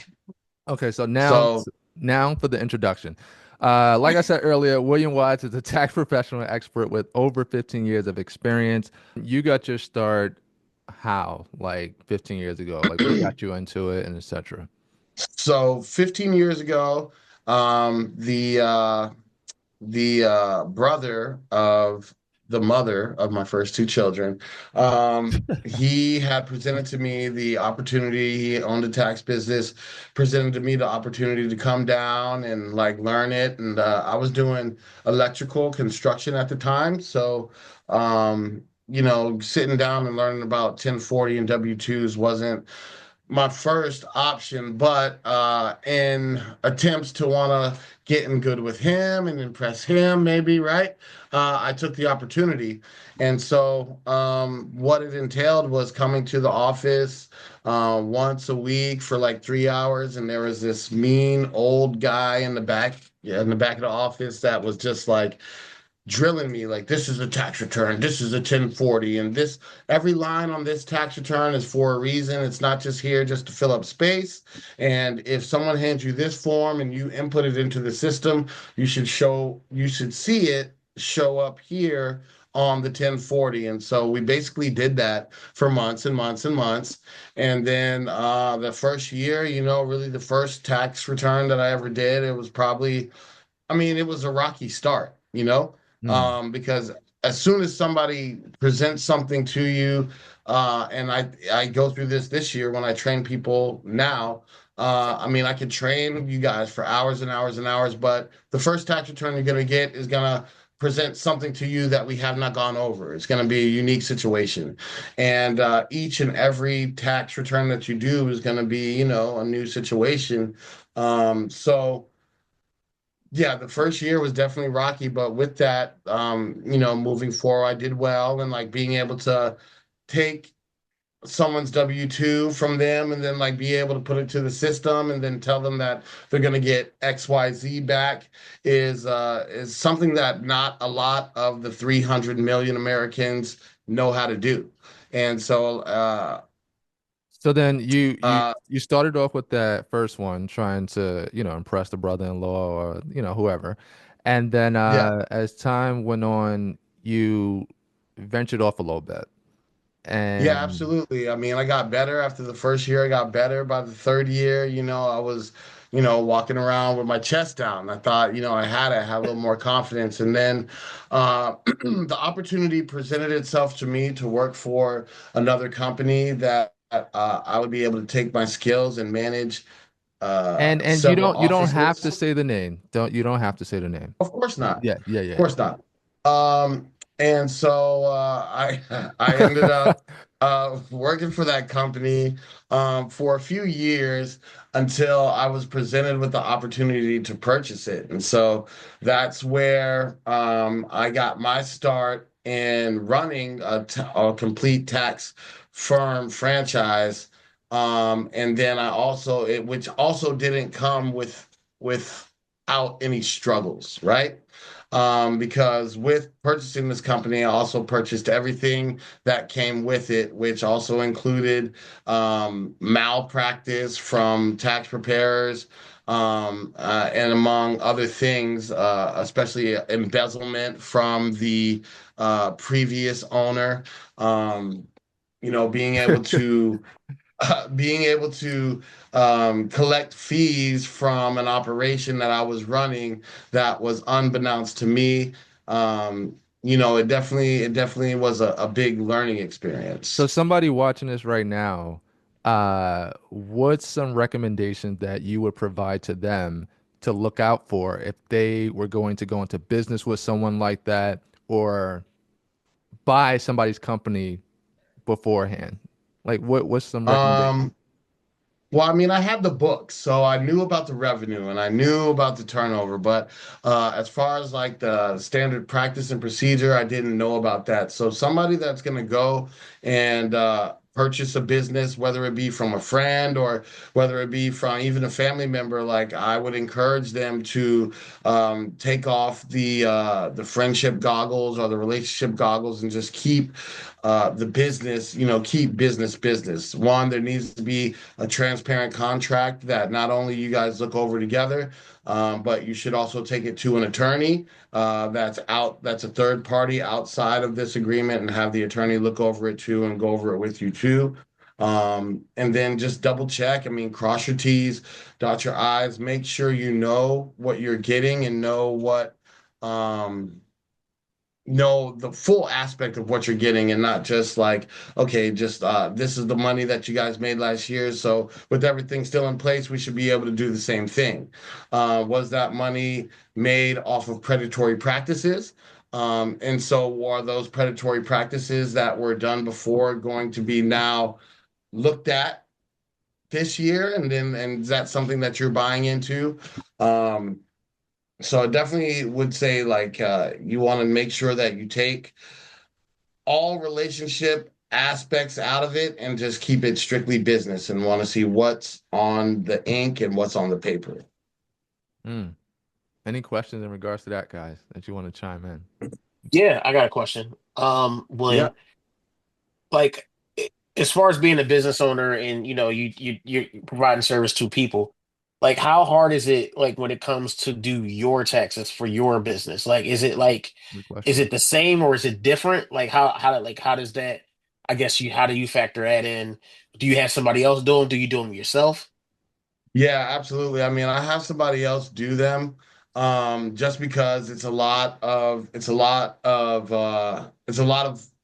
okay, so now So now for the introduction. Like I said earlier, William Watts is a tax professional expert with over 15 years of experience. You got your start how? Like 15 years ago? Like what got you into it and etc. so 15 years ago, the brother of the mother of my first two children, he had presented to me the opportunity. He owned a tax business, presented to me the opportunity to come down and like learn it. And I was doing electrical construction at the time, so sitting down and learning about 1040 and W-2s wasn't my first option, but in attempts to want to get in good with him and impress him, maybe, right? I took the opportunity. And so what it entailed was coming to the office once a week for like 3 hours. And there was this mean old guy in the back, yeah, in the back of the office that was just like, drilling me like, this is a tax return, this is a 1040, and this every line on this tax return is for a reason. It's not just here just to fill up space. And if someone hands you this form and you input it into the system, you should see it show up here on the 1040. And so we basically did that for months and months and months. And then the first year, really the first tax return that I ever did, it was probably, I mean, it was a rocky start, Hmm. because as soon as somebody presents something to you, and I go through this year when I train people now. I mean, I could train you guys for hours and hours and hours, but the first tax return you're gonna get is gonna present something to you that we have not gone over. It's going to be a unique situation. And each and every tax return that you do is going to be, a new situation. So, yeah, the first year was definitely rocky, but with that, moving forward, I did well and like being able to take someone's W-2 from them and then like be able to put it to the system and then tell them that they're going to get XYZ back is something that not a lot of the 300 million Americans know how to do. And so So then uh you started off with that first one, trying to, impress the brother-in-law or, whoever. And then yeah, as time went on, you ventured off a little bit. yeah, And absolutely. I mean, I got better after the first year. I got better by the third year. I was, walking around with my chest down. I thought, I had a little more confidence. And then the opportunity presented itself to me to work for another company that I would be able to take my skills and manage and you several don't have to offices. say the name. You don't have to say the name. Of course not. Yeah, yeah, Of yeah, course not. And so I ended up working for that company for a few years until I was presented with the opportunity to purchase it. And so that's where I got my start in running a complete tax firm franchise. And then which also didn't come without any struggles, right? Because with purchasing this company, I also purchased everything that came with it, which also included malpractice from tax preparers, and among other things, especially embezzlement from the previous owner. Being able to collect fees from an operation that I was running that was unbeknownst to me. It definitely was a big learning So experience. somebody watching this right now, what's some recommendations that you would provide to them to look out for if they were going to go into business with someone like that or buy somebody's company beforehand? Like what's some recommendations? Um, Well, I mean, I had the books, so I knew about the revenue and I knew about the turnover. But as far as like the standard practice and procedure, I didn't know about that. So somebody that's going to go and purchase a business, whether it be from a friend or whether it be from even a family member, like I would encourage them to take off the friendship goggles or the relationship goggles and just keep the business, keep business. One, there needs to be a transparent contract that not only you guys look over together, but you should also take it to an attorney that's a third party outside of this agreement and have the attorney look over it too and go over it with you too. And then just double check. I mean, cross your T's, dot your I's, make sure you know what you're getting and um, know the full aspect of what you're getting and not just like, okay, just this is the money that you guys made last year, so with everything still in place we should be able to do the same thing. Was that money made off of predatory practices, and so are those predatory practices that were done before going to be now looked at this year, and is that something that you're buying into? So I definitely would say like you want to make sure that you take all relationship aspects out of it and just keep it strictly business and want to see what's on the ink and what's on the paper. Hmm. Any questions in regards to that, guys, that you want to chime in? Yeah, I got a question. Yeah. William, like as far as being a business owner and you're providing service to people, like how hard is it like when it comes to do your taxes for your business? Like Good is question. it the same or is it different? Like how does that I guess you how do you factor that in? Do you have somebody else do them? Do you do them yourself? Yeah, absolutely. I mean, I have somebody else do them, just because it's a lot of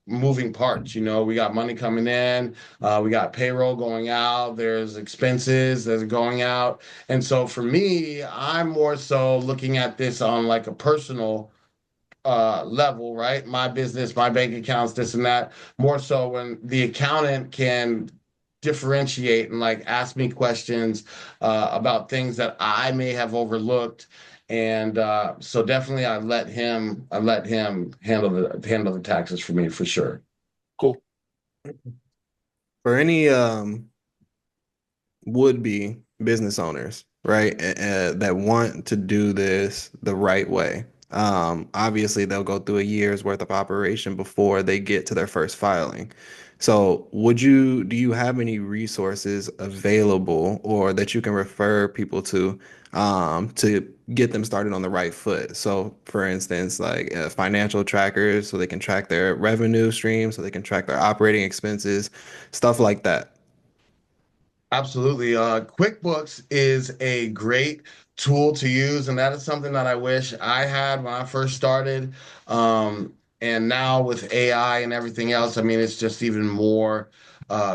moving parts. We got money coming in, we got payroll going out, there's expenses that are going out. And so for me, I'm more so looking at this on like a personal level, right? My business, my bank accounts, this and that. More so when the accountant can differentiate and like ask me questions about things that I may have overlooked. And so definitely I let him handle the taxes for me for sure. Cool. For any would-be business owners, right, that want to do this the right way. Obviously, they'll go through a year's worth of operation before they get to their first filing. So, do you have any resources available or that you can refer people to get them started on the right foot? So, for instance, like financial trackers, so they can track their revenue streams, so they can track their operating expenses, stuff like that. Absolutely. QuickBooks is a great tool to use, and that is something that I wish I had when I first started. And now with AI and everything else, I mean, it's just even more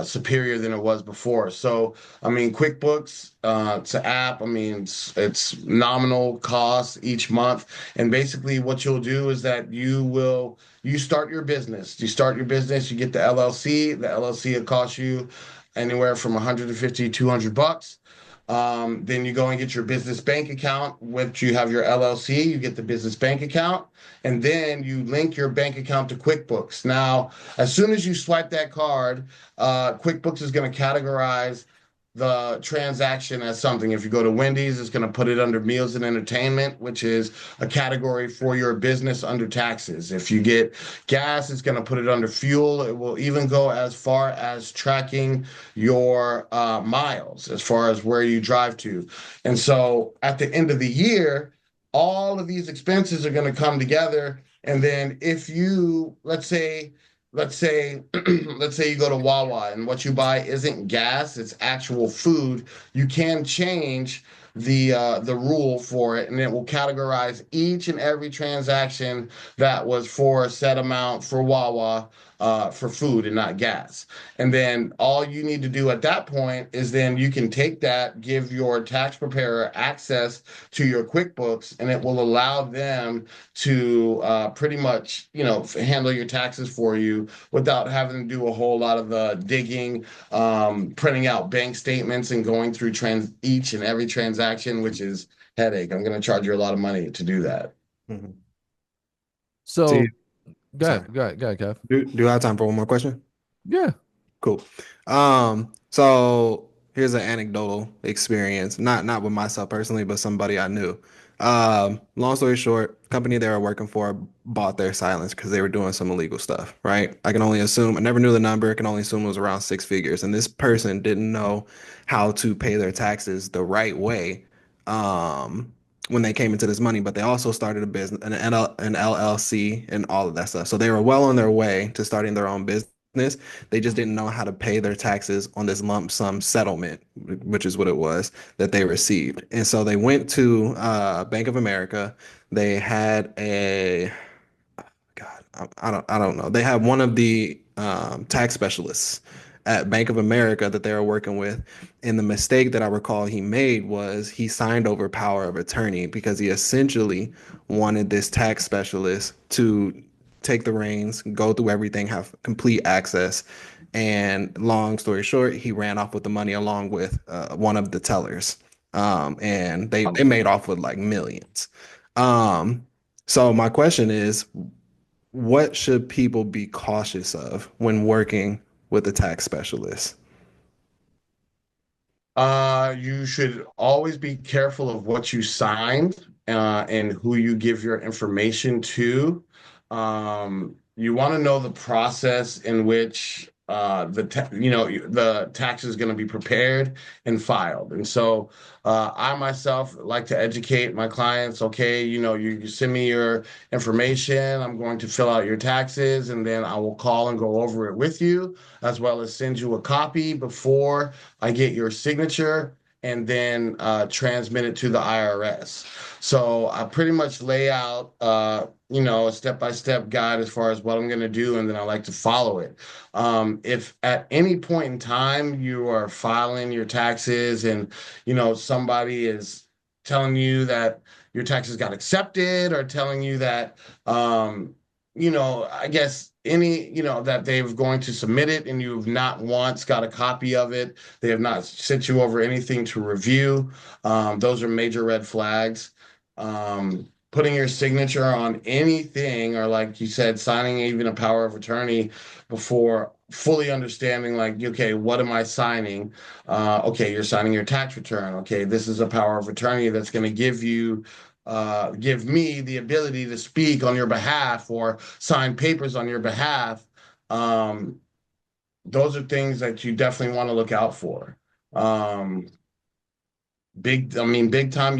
superior than it was before. So, I mean, QuickBooks, it's an app. I mean, it's nominal cost each month, and basically what you'll do is that you start your business. You start your business, you get the LLC. The LLC will cost you anywhere from 150 to 200 bucks. Then you go and get your business bank account, which you have your LLC, you get the business bank account, and then you link your bank account to QuickBooks. Now, as soon as you swipe that card, QuickBooks is going to categorize the transaction as something. If you go to Wendy's, it's going to put it under meals and entertainment, which is a category for your business under taxes. If you get gas, it's going to put it under fuel. It will even go as far as tracking your miles, as far as where you drive to. And so at the end of the year, all of these expenses are going to come together. And then if you, let's say let's say you go to Wawa and what you buy isn't gas, it's actual food, you can change the rule for it, and it will categorize each and every transaction that was for a set amount for Wawa for food and not gas. And then all you need to do at that point is then you can take that, give your tax preparer access to your QuickBooks, and it will allow them to pretty much, handle your taxes for you without having to do a whole lot of the digging, printing out bank statements and going through each and every transaction, which is headache. I'm going to charge you a lot of money to do that. Mhm. So See, go sorry. ahead, go ahead, go ahead, Kev. Do I have time for one more question? Yeah. Cool. So here's an anecdotal experience, not with myself personally, but somebody I knew. Long story short, company they were working for bought their silence because they were doing some illegal stuff, right? I can only assume, I never knew the number, I can only assume it was around six figures. And this person didn't know how to pay their taxes the right way. When they came into this money, but they also started a business, an LLC, and all of that stuff. So they were well on their way to starting their own business. They just didn't know how to pay their taxes on this lump sum settlement, which is what it was that they received. And so they went to Bank of America. They had a God, I don't know. They had one of the tax specialists at Bank of America that they were working with. And the mistake that I recall he made was he signed over power of attorney because he essentially wanted this tax specialist to take the reins, go through everything, have complete access. And long story short, he ran off with the money along with one of the tellers. And they made off with like millions. So my question is, what should people be cautious of when working with a tax specialist? You should always be careful of what you signed and who you give your information to. You want to know the process in which the tax is going to be prepared and filed. And so I myself like to educate my clients. Okay, you send me your information. I'm going to fill out your taxes, and then I will call and go over it with you, as well as send you a copy before I get your signature, and then transmit it to the IRS. So I pretty much lay out, a step-by-step guide as far as what I'm going to do, and then I like to follow it. If at any point in time you are filing your taxes and, somebody is telling you that your taxes got accepted, or telling you that, I guess that they're going to submit it and you've not once got a copy of it. They have not sent you over anything to review. Those are major red flags. Putting your signature on anything, or like you said, signing even a power of attorney before fully understanding, like, okay, what am I signing? Okay, you're signing your tax return. Okay, this is a power of attorney that's going to give me the ability to speak on your behalf or sign papers on your behalf. Um, those are things that you definitely want to look out for. Um, big time.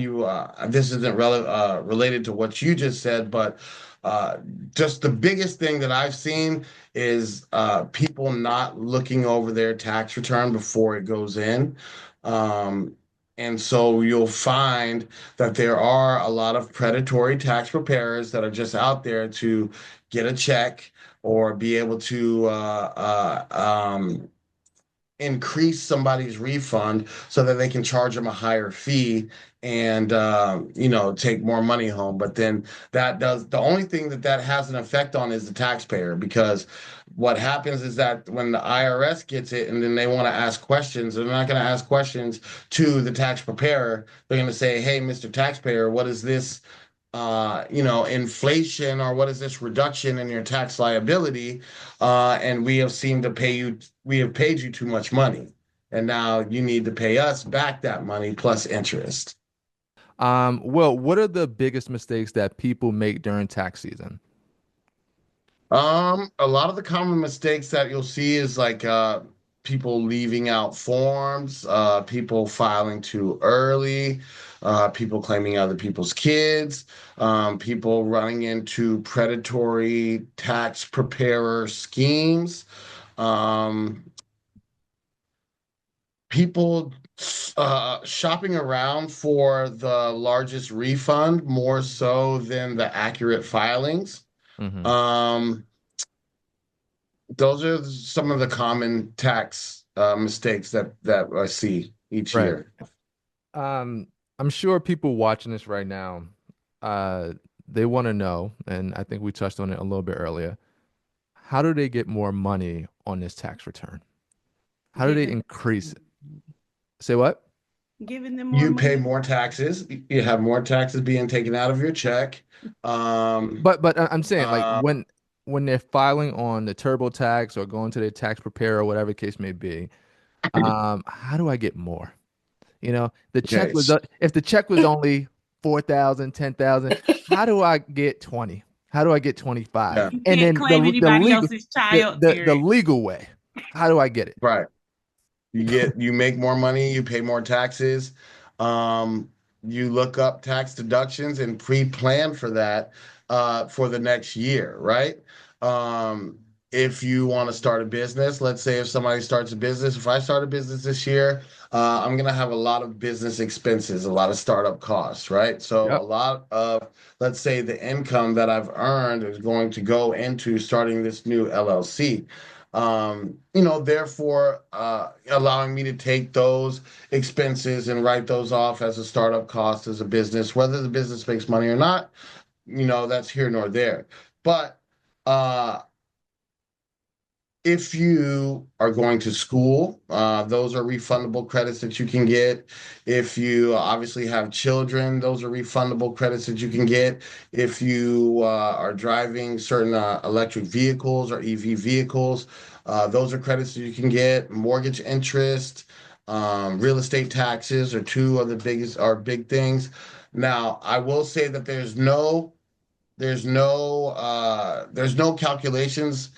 This isn't related to what you just said, but uh, just the biggest thing that I've seen is people not looking over their tax return before it goes in. Um, and so you'll find that there are a lot of predatory tax preparers that are just out there to get a check or be able to increase somebody's refund so that they can charge them a higher fee and take more money home. But then the only thing that has an effect on is the taxpayer, because what happens is that when the IRS gets it and then they want to ask questions, they're not going to ask questions to the tax preparer. They're going to say, hey, Mr. Taxpayer, what is this inflation, or what is this reduction in your tax liability? And we have paid you too much money. And now you need to pay us back that money plus interest. Well, what are the biggest mistakes that people make during tax season? A lot of the common mistakes that you'll see is like people leaving out forms, people filing too early, people claiming other people's kids, people running into predatory tax preparer schemes, um, people shopping around for the largest refund more so than the accurate filings. Hmm. Um, those are some of the common tax mistakes that I see each Right. year. Um, I'm sure people watching this right now, uh, they want to know, and I think we touched on it a little bit earlier. How do they get more money on this tax return? How do they Giving increase it? Say what? giving them more You pay money. more taxes. You have more taxes being taken out of your check. Um, But I'm saying, like, uh, when they're filing on the TurboTax or going to their tax preparer or whatever the case may be, how do I get more? The check okay. was if the check was only 4,000, 10,000, how do I get 20? How do I get 25? Yeah, You And can't then claim the anybody legal else's the, child, the the Derek. legal way. How do I get it? right. You make more money, you pay more taxes. Um, you look up tax deductions and pre-plan for that for the next year, right? Um, if you want to start a business, let's say if somebody starts a business, if I start a business this year, I'm gonna have a lot of business expenses, a lot of startup costs, right? So a Yep. lot of, let's say, the income that I've earned is going to go into starting this new LLC. Therefore, allowing me to take those expenses and write those off as a startup cost as a business, whether the business makes money or not, that's here nor there. But uh, if you are going to school, those are refundable credits that you can get. If you obviously have children, those are refundable credits that you can get. If you are driving certain electric vehicles or EV vehicles, those are credits that you can get. Mortgage interest, real estate taxes are two of the big things. Now, I will say that there's no calculations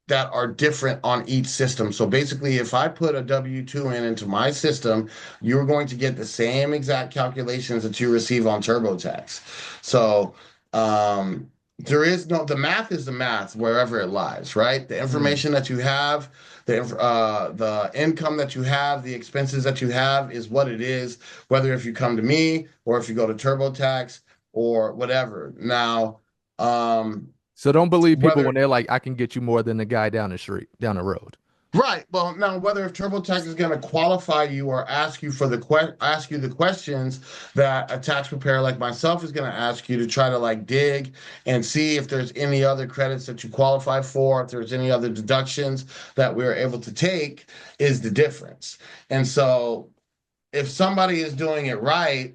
that are different on each system. So basically, if I put a W-2 into my system, you're going to get the same exact calculations that you receive on TurboTax. So the math is the math wherever it lies, right? The Mm. information that you have, the income that you have, the expenses that you have is what it is, whether if you come to me or if you go to TurboTax or whatever. Now, So don't believe people when whether they're like, I can get you more than the guy down the street, down the road. Right. Well, now whether if TurboTax is going to qualify you or ask you for ask you the questions that a tax preparer like myself is going to ask you to try to like dig and see if there's any other credits that you qualify for, if there's any other deductions that we're able to take, is the difference. And so if somebody is doing it right,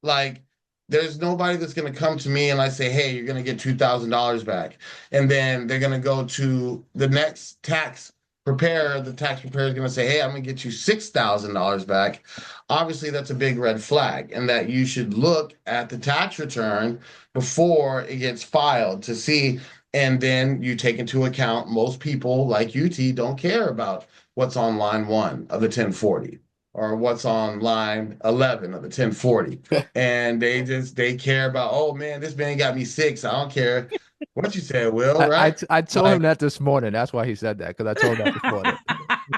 like there's nobody that's going to come to me and I say, hey, you're going to get $2,000 back. And then they're going to go to the next tax preparer. The tax preparer is going to say, hey, I'm going to get you $6,000 back. Obviously, that's a big red flag, and that you should look at the tax return before it gets filed to see. And then you take into account most people like UT don't care about what's on line one of the 1040 or what's on line 11 of the 1040, and they care about, oh man, this man got me six, I don't care what you said, Will, right? I told him Like, that this morning. That's why he said that, because I told him that this morning.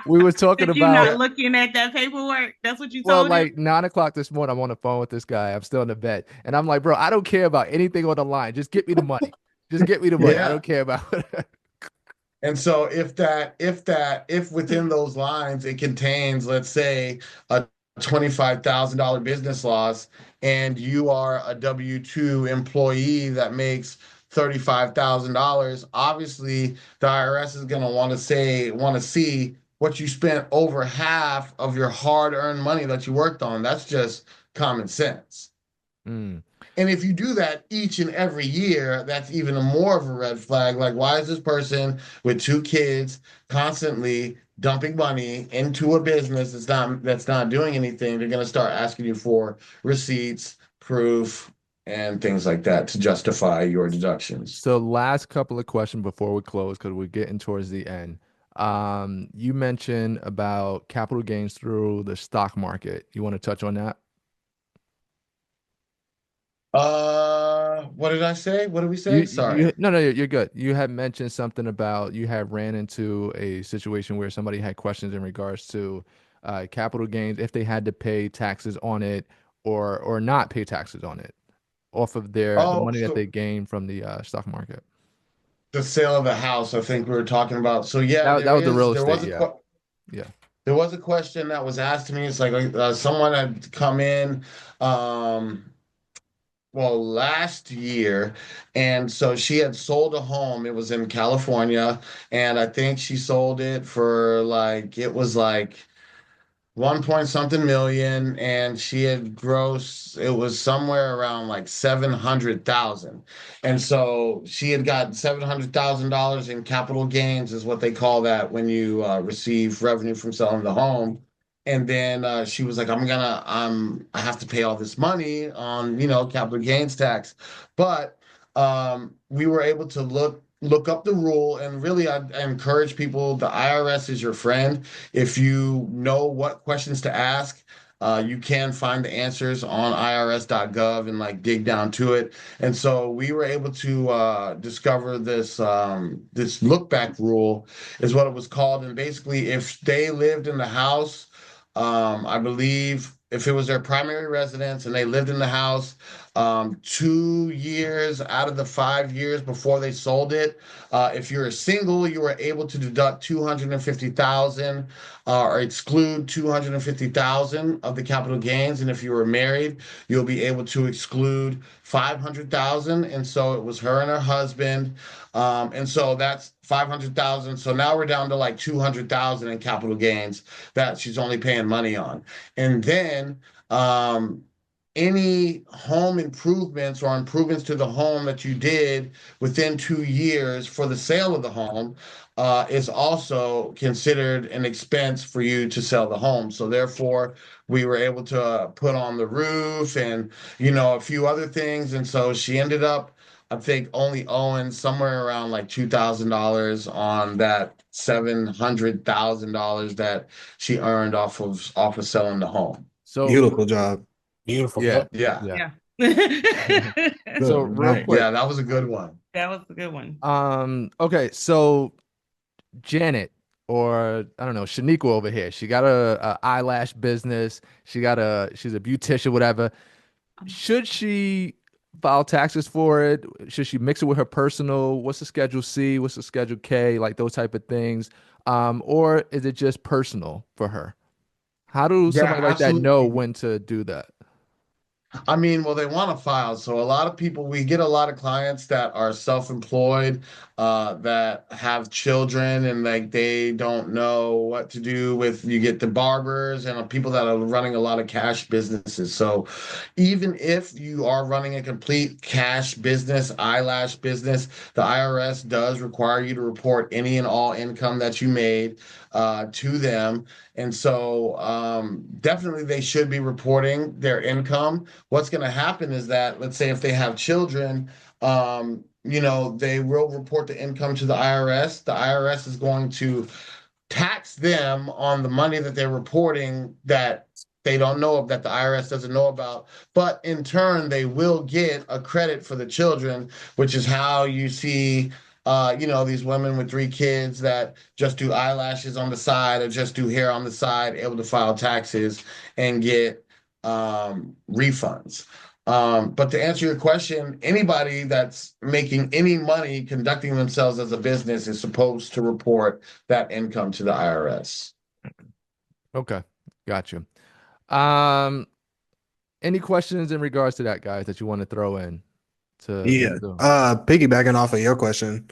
We were talking Did you not about, looking at that paperwork? That's what you well, told him? like 9 o'clock this morning. I'm on the phone with this guy. I'm still in the bed. And I'm like, bro, I don't care about anything on the line. Just get me the money. Just get me the money. I yeah. don't care about it. And so if within those lines it contains, let's say, a $25,000 business loss, and you are a W-2 employee that makes $35,000, obviously the IRS is going to want to see what you spent over half of your hard-earned money that you worked on. That's just common sense. Mm. And if you do that each and every year, that's even more of a red flag. Like, why is this person with two kids constantly dumping money into a business that's not doing anything? They're going to start asking you for receipts, proof, and things like that to justify your deductions. So last couple of questions before we close, because we're getting towards the end. You mentioned about capital gains through the stock market. You want to touch on that? What did I say? What did we say? You Sorry. no, no, you're good. You had mentioned something about you had ran into a situation where somebody had questions in regards to capital gains, if they had to pay taxes on it or not pay taxes on it off of the Oh, money that they so gained from the stock market. the sale of the house, I think we were talking about. So yeah, That was the real there was estate, a yeah. Yeah. there was a question that was asked to me. It's like someone had come in, um, well, last year, and so she had sold a home. It was in California, and I think she sold it for like it was like one point something million, and she had gross, it was somewhere around like 700,000. And so she had got $700,000 in capital gains, is what they call that when you receive revenue from selling the home. And then she was like, I have to pay all this money on, capital gains tax. But we were able to look up the rule, and really I encourage people, the IRS is your friend. If you know what questions to ask, you can find the answers on irs.gov and like dig down to it. And so we were able to discover this look back rule is what it was called. And basically, if they lived in the house, I believe if it was their primary residence and they lived in the house 2 years out of the 5 years before they sold it, if you're a single, you were able to deduct 250,000 or exclude 250,000 of the capital gains, and if you were married, you'll be able to exclude 500,000. And so it was her and her husband, and so that's 500,000. So now we're down to like 200,000 in capital gains that she's only paying money on. And then any home improvements or improvements to the home that you did within 2 years for the sale of the home is also considered an expense for you to sell the home. So therefore, we were able to put on the roof and a few other things. And so she ended up, I think, only owing somewhere around like $2,000 on that $700,000 that she earned off of selling the home. So Beautiful job. Beautiful. yeah, Yep. Yeah. yeah. Yeah. So Good, real nice. quick, Yeah, that was a good one. That was a good one. Okay, so Janet, or I don't know, Shaniqua over here. She got a eyelash business. She's a beautician, whatever. Should she file taxes for it? Should she mix it with her personal? What's the Schedule C? What's the Schedule K? Like those type of things. Or is it just personal for her? How do Yeah, somebody like that know absolutely. when to do that? I mean, well, they want to file. So a lot of people, we get a lot of clients that are self-employed, that have children and like they don't know what to do with, you get the barbers and people that are running a lot of cash businesses. So even if you are running a complete cash business, eyelash business, the IRS does require you to report any and all income that you made, to them. And so definitely they should be reporting their income. What's going to happen is that, let's say if they have children, they will report the income to the IRS. The IRS is going to tax them on the money that they're reporting that they don't know of, that the IRS doesn't know about. But in turn, they will get a credit for the children, which is how you see, these women with 3 kids that just do eyelashes on the side or just do hair on the side, able to file taxes and get refunds. But to answer your question, anybody that's making any money conducting themselves as a business is supposed to report that income to the IRS. Okay, gotcha. Um, any questions in regards to that, guys, that you want to throw in to Yeah. the Piggybacking off of your question,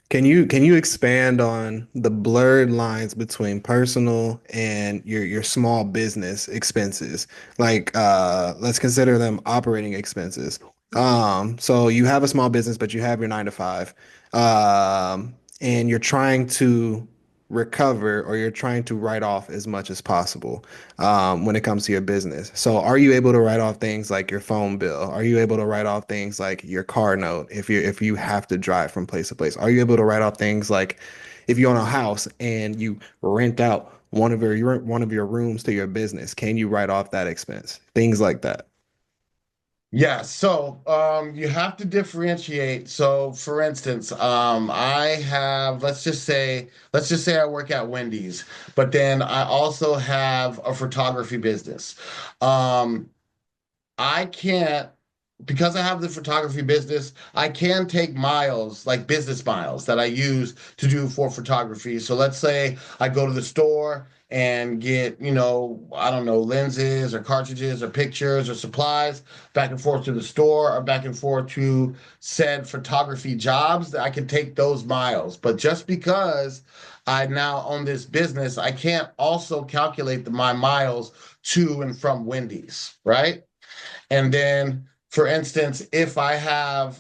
can you expand on the blurred lines between personal and your small business expenses? Like let's consider them operating expenses. So you have a small business, but you have your 9 to 5. And you're trying to recover or you're trying to write off as much as possible when it comes to your business. So are you able to write off things like your phone bill? Are you able to write off things like your car note if you have to drive from place to place? Are you able to write off things like if you own a house and you rent out one of your rooms to your business, can you write off that expense? Things like that. Yeah, so you have to differentiate. So, for instance, I have, let's just say I work at Wendy's, but then I also have a photography business. Um, I can't, because I have the photography business, I can take miles, like business miles that I use to do for photography. So let's say I go to the store and get, I don't know, lenses or cartridges or pictures or supplies back and forth to the store or back and forth to said photography jobs, that I can take those miles. But just because I now own this business, I can't also calculate my miles to and from Wendy's, right? And then, for instance, if I have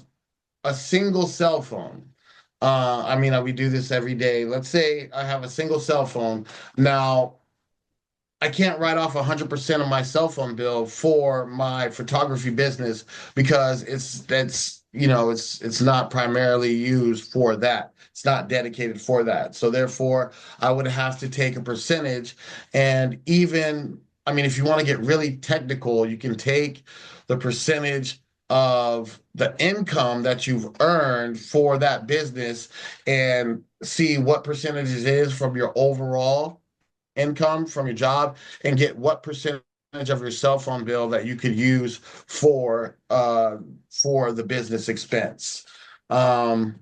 a single cell phone, we do this every day. Let's say I have a single cell phone. Now, I can't write off 100% of my cell phone bill for my photography business because it's not primarily used for that. It's not dedicated for that. So therefore, I would have to take a percentage. And even, if you want to get really technical, you can take the percentage of the income that you've earned for that business and see what percentage it is from your overall income from your job and get what percentage of your cell phone bill that you could use for the business expense. Um,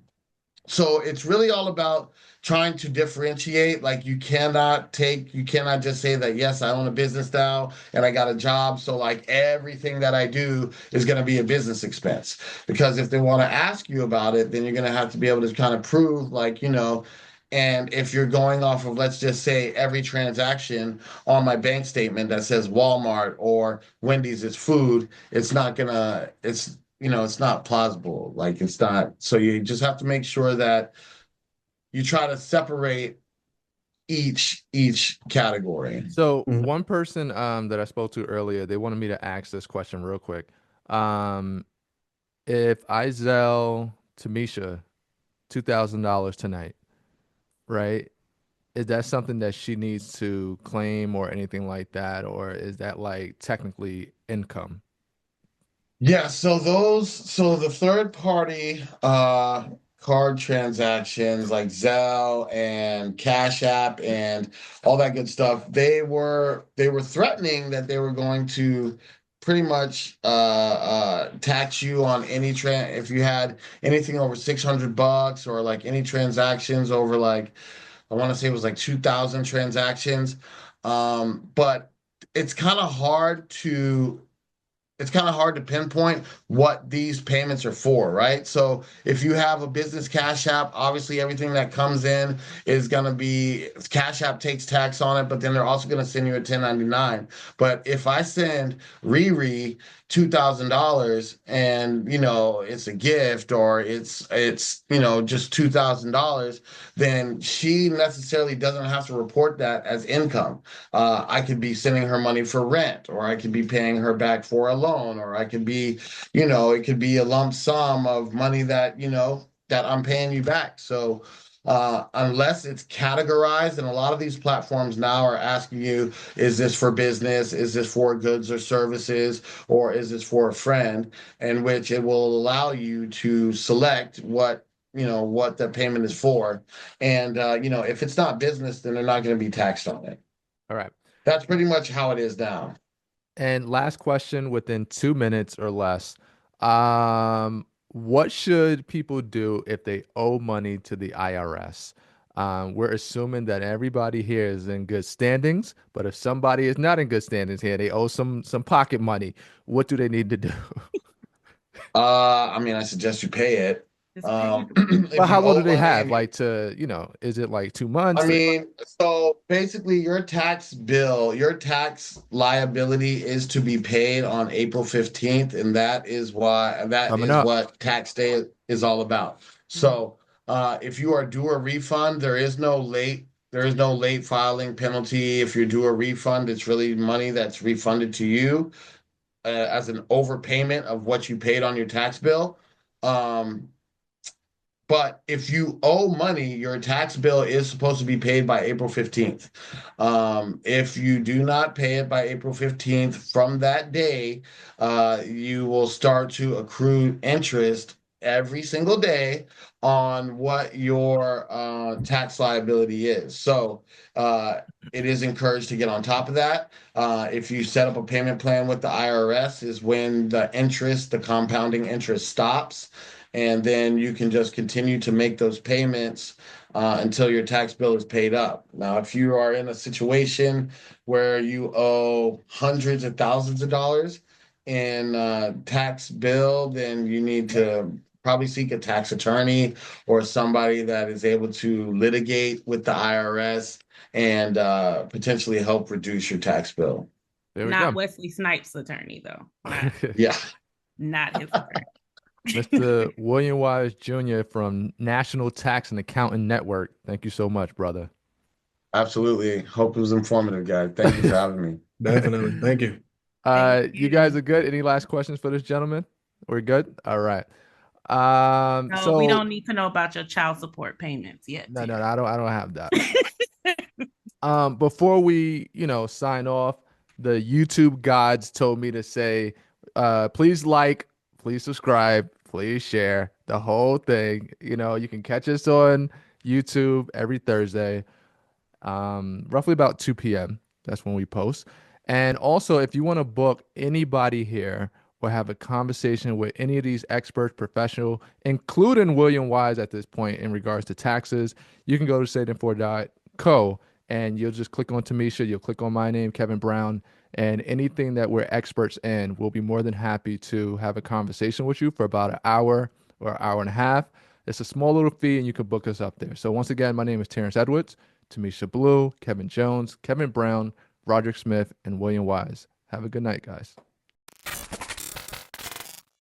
so it's really all about trying to differentiate. Like you cannot just say that, yes, I own a business now and I got a job. So like everything that I do is going to be a business expense. Because if they want to ask you about it, then you're going to have to be able to kind of prove like, and if you're going off of, let's just say every transaction on my bank statement that says Walmart or Wendy's is food, it's not plausible. Like it's not. So you just have to make sure that you try to separate each category. So Mhm. one person that I spoke to earlier, they wanted me to ask this question real quick. Um, if I sell Tamisha $2,000 tonight, right? Is that something that she needs to claim or anything like that, or is that like technically income? Yeah, so the third party card transactions like Zelle and Cash App and all that good stuff, they were threatening that they were going to pretty much tax you on any if you had anything over $600 or like any transactions over like I want to say it was like 2,000 transactions. But it's kind of hard to pinpoint what these payments are for, right? So if you have a business Cash App, obviously everything that comes in is going to be Cash App takes tax on it, but then they're also going to send you a 1099. But if I send Riri $2,000 and it's a gift, or it's just $2,000, then she necessarily doesn't have to report that as income. I could be sending her money for rent, or I could be paying her back for a loan, or I could be, it could be a lump sum of money that I'm paying you back. So unless it's categorized, and a lot of these platforms now are asking you, is this for business? Is this for goods or services? Or is this for a friend? In which it will allow you to select what the payment is for. And, if it's not business, then they're not going to be taxed on it. All right. That's pretty much how it is now. And last question within 2 minutes or less. What should people do if they owe money to the IRS? We're assuming that everybody here is in good standings, but if somebody is not in good standings here, they owe some pocket money. What do they need to do? I suggest you pay it. But how long do they have? Like is it like 2 months? So basically your tax liability is to be paid on April 15th, and that is what tax day is all about. So if you are due a refund, there is no late filing penalty. If you're due a refund, it's really money that's refunded to you as an overpayment of what you paid on your tax bill. But if you owe money, your tax bill is supposed to be paid by April 15th. If you do not pay it by April 15th, from that day, you will start to accrue interest every single day on what your tax liability is. So it is encouraged to get on top of that. If you set up a payment plan with the IRS, is when the compounding interest stops. And then you can just continue to make those payments until your tax bill is paid up. Now, if you are in a situation where you owe hundreds of thousands of dollars in tax bill, then you need to probably seek a tax attorney or somebody that is able to litigate with the IRS and potentially help reduce your tax bill. Not Wesley Snipes' attorney, though. Yeah. Not his attorney. Mr. William Wise Jr. from National Tax and Accounting Network. Thank you so much, brother. Absolutely. Hope it was informative, guys. Thank you for having me. Definitely. Thank you. You guys are good. Any last questions for this gentleman? We're good? All right. No, so we don't need to know about your child support payments yet. No, I don't have that. Before we, sign off, the YouTube gods told me to say, please like, please subscribe, please share the whole thing. You can catch us on YouTube every Thursday, roughly about 2 p.m. That's when we post. And also, if you want to book anybody here or have a conversation with any of these experts, professional, including William Wise at this point in regards to taxes, you can go to saving4.co and you'll just click on Timisha, you'll click on my name, Kevin Brown, and anything that we're experts in, we'll be more than happy to have a conversation with you for about an hour or an hour and a half. It's a small little fee and you can book us up there. So once again, my name is Terrence Edwards, Timisha Blue, Kevin Jones, Kevin Brown, Roderick Smith, and William Wise. Have a good night, guys.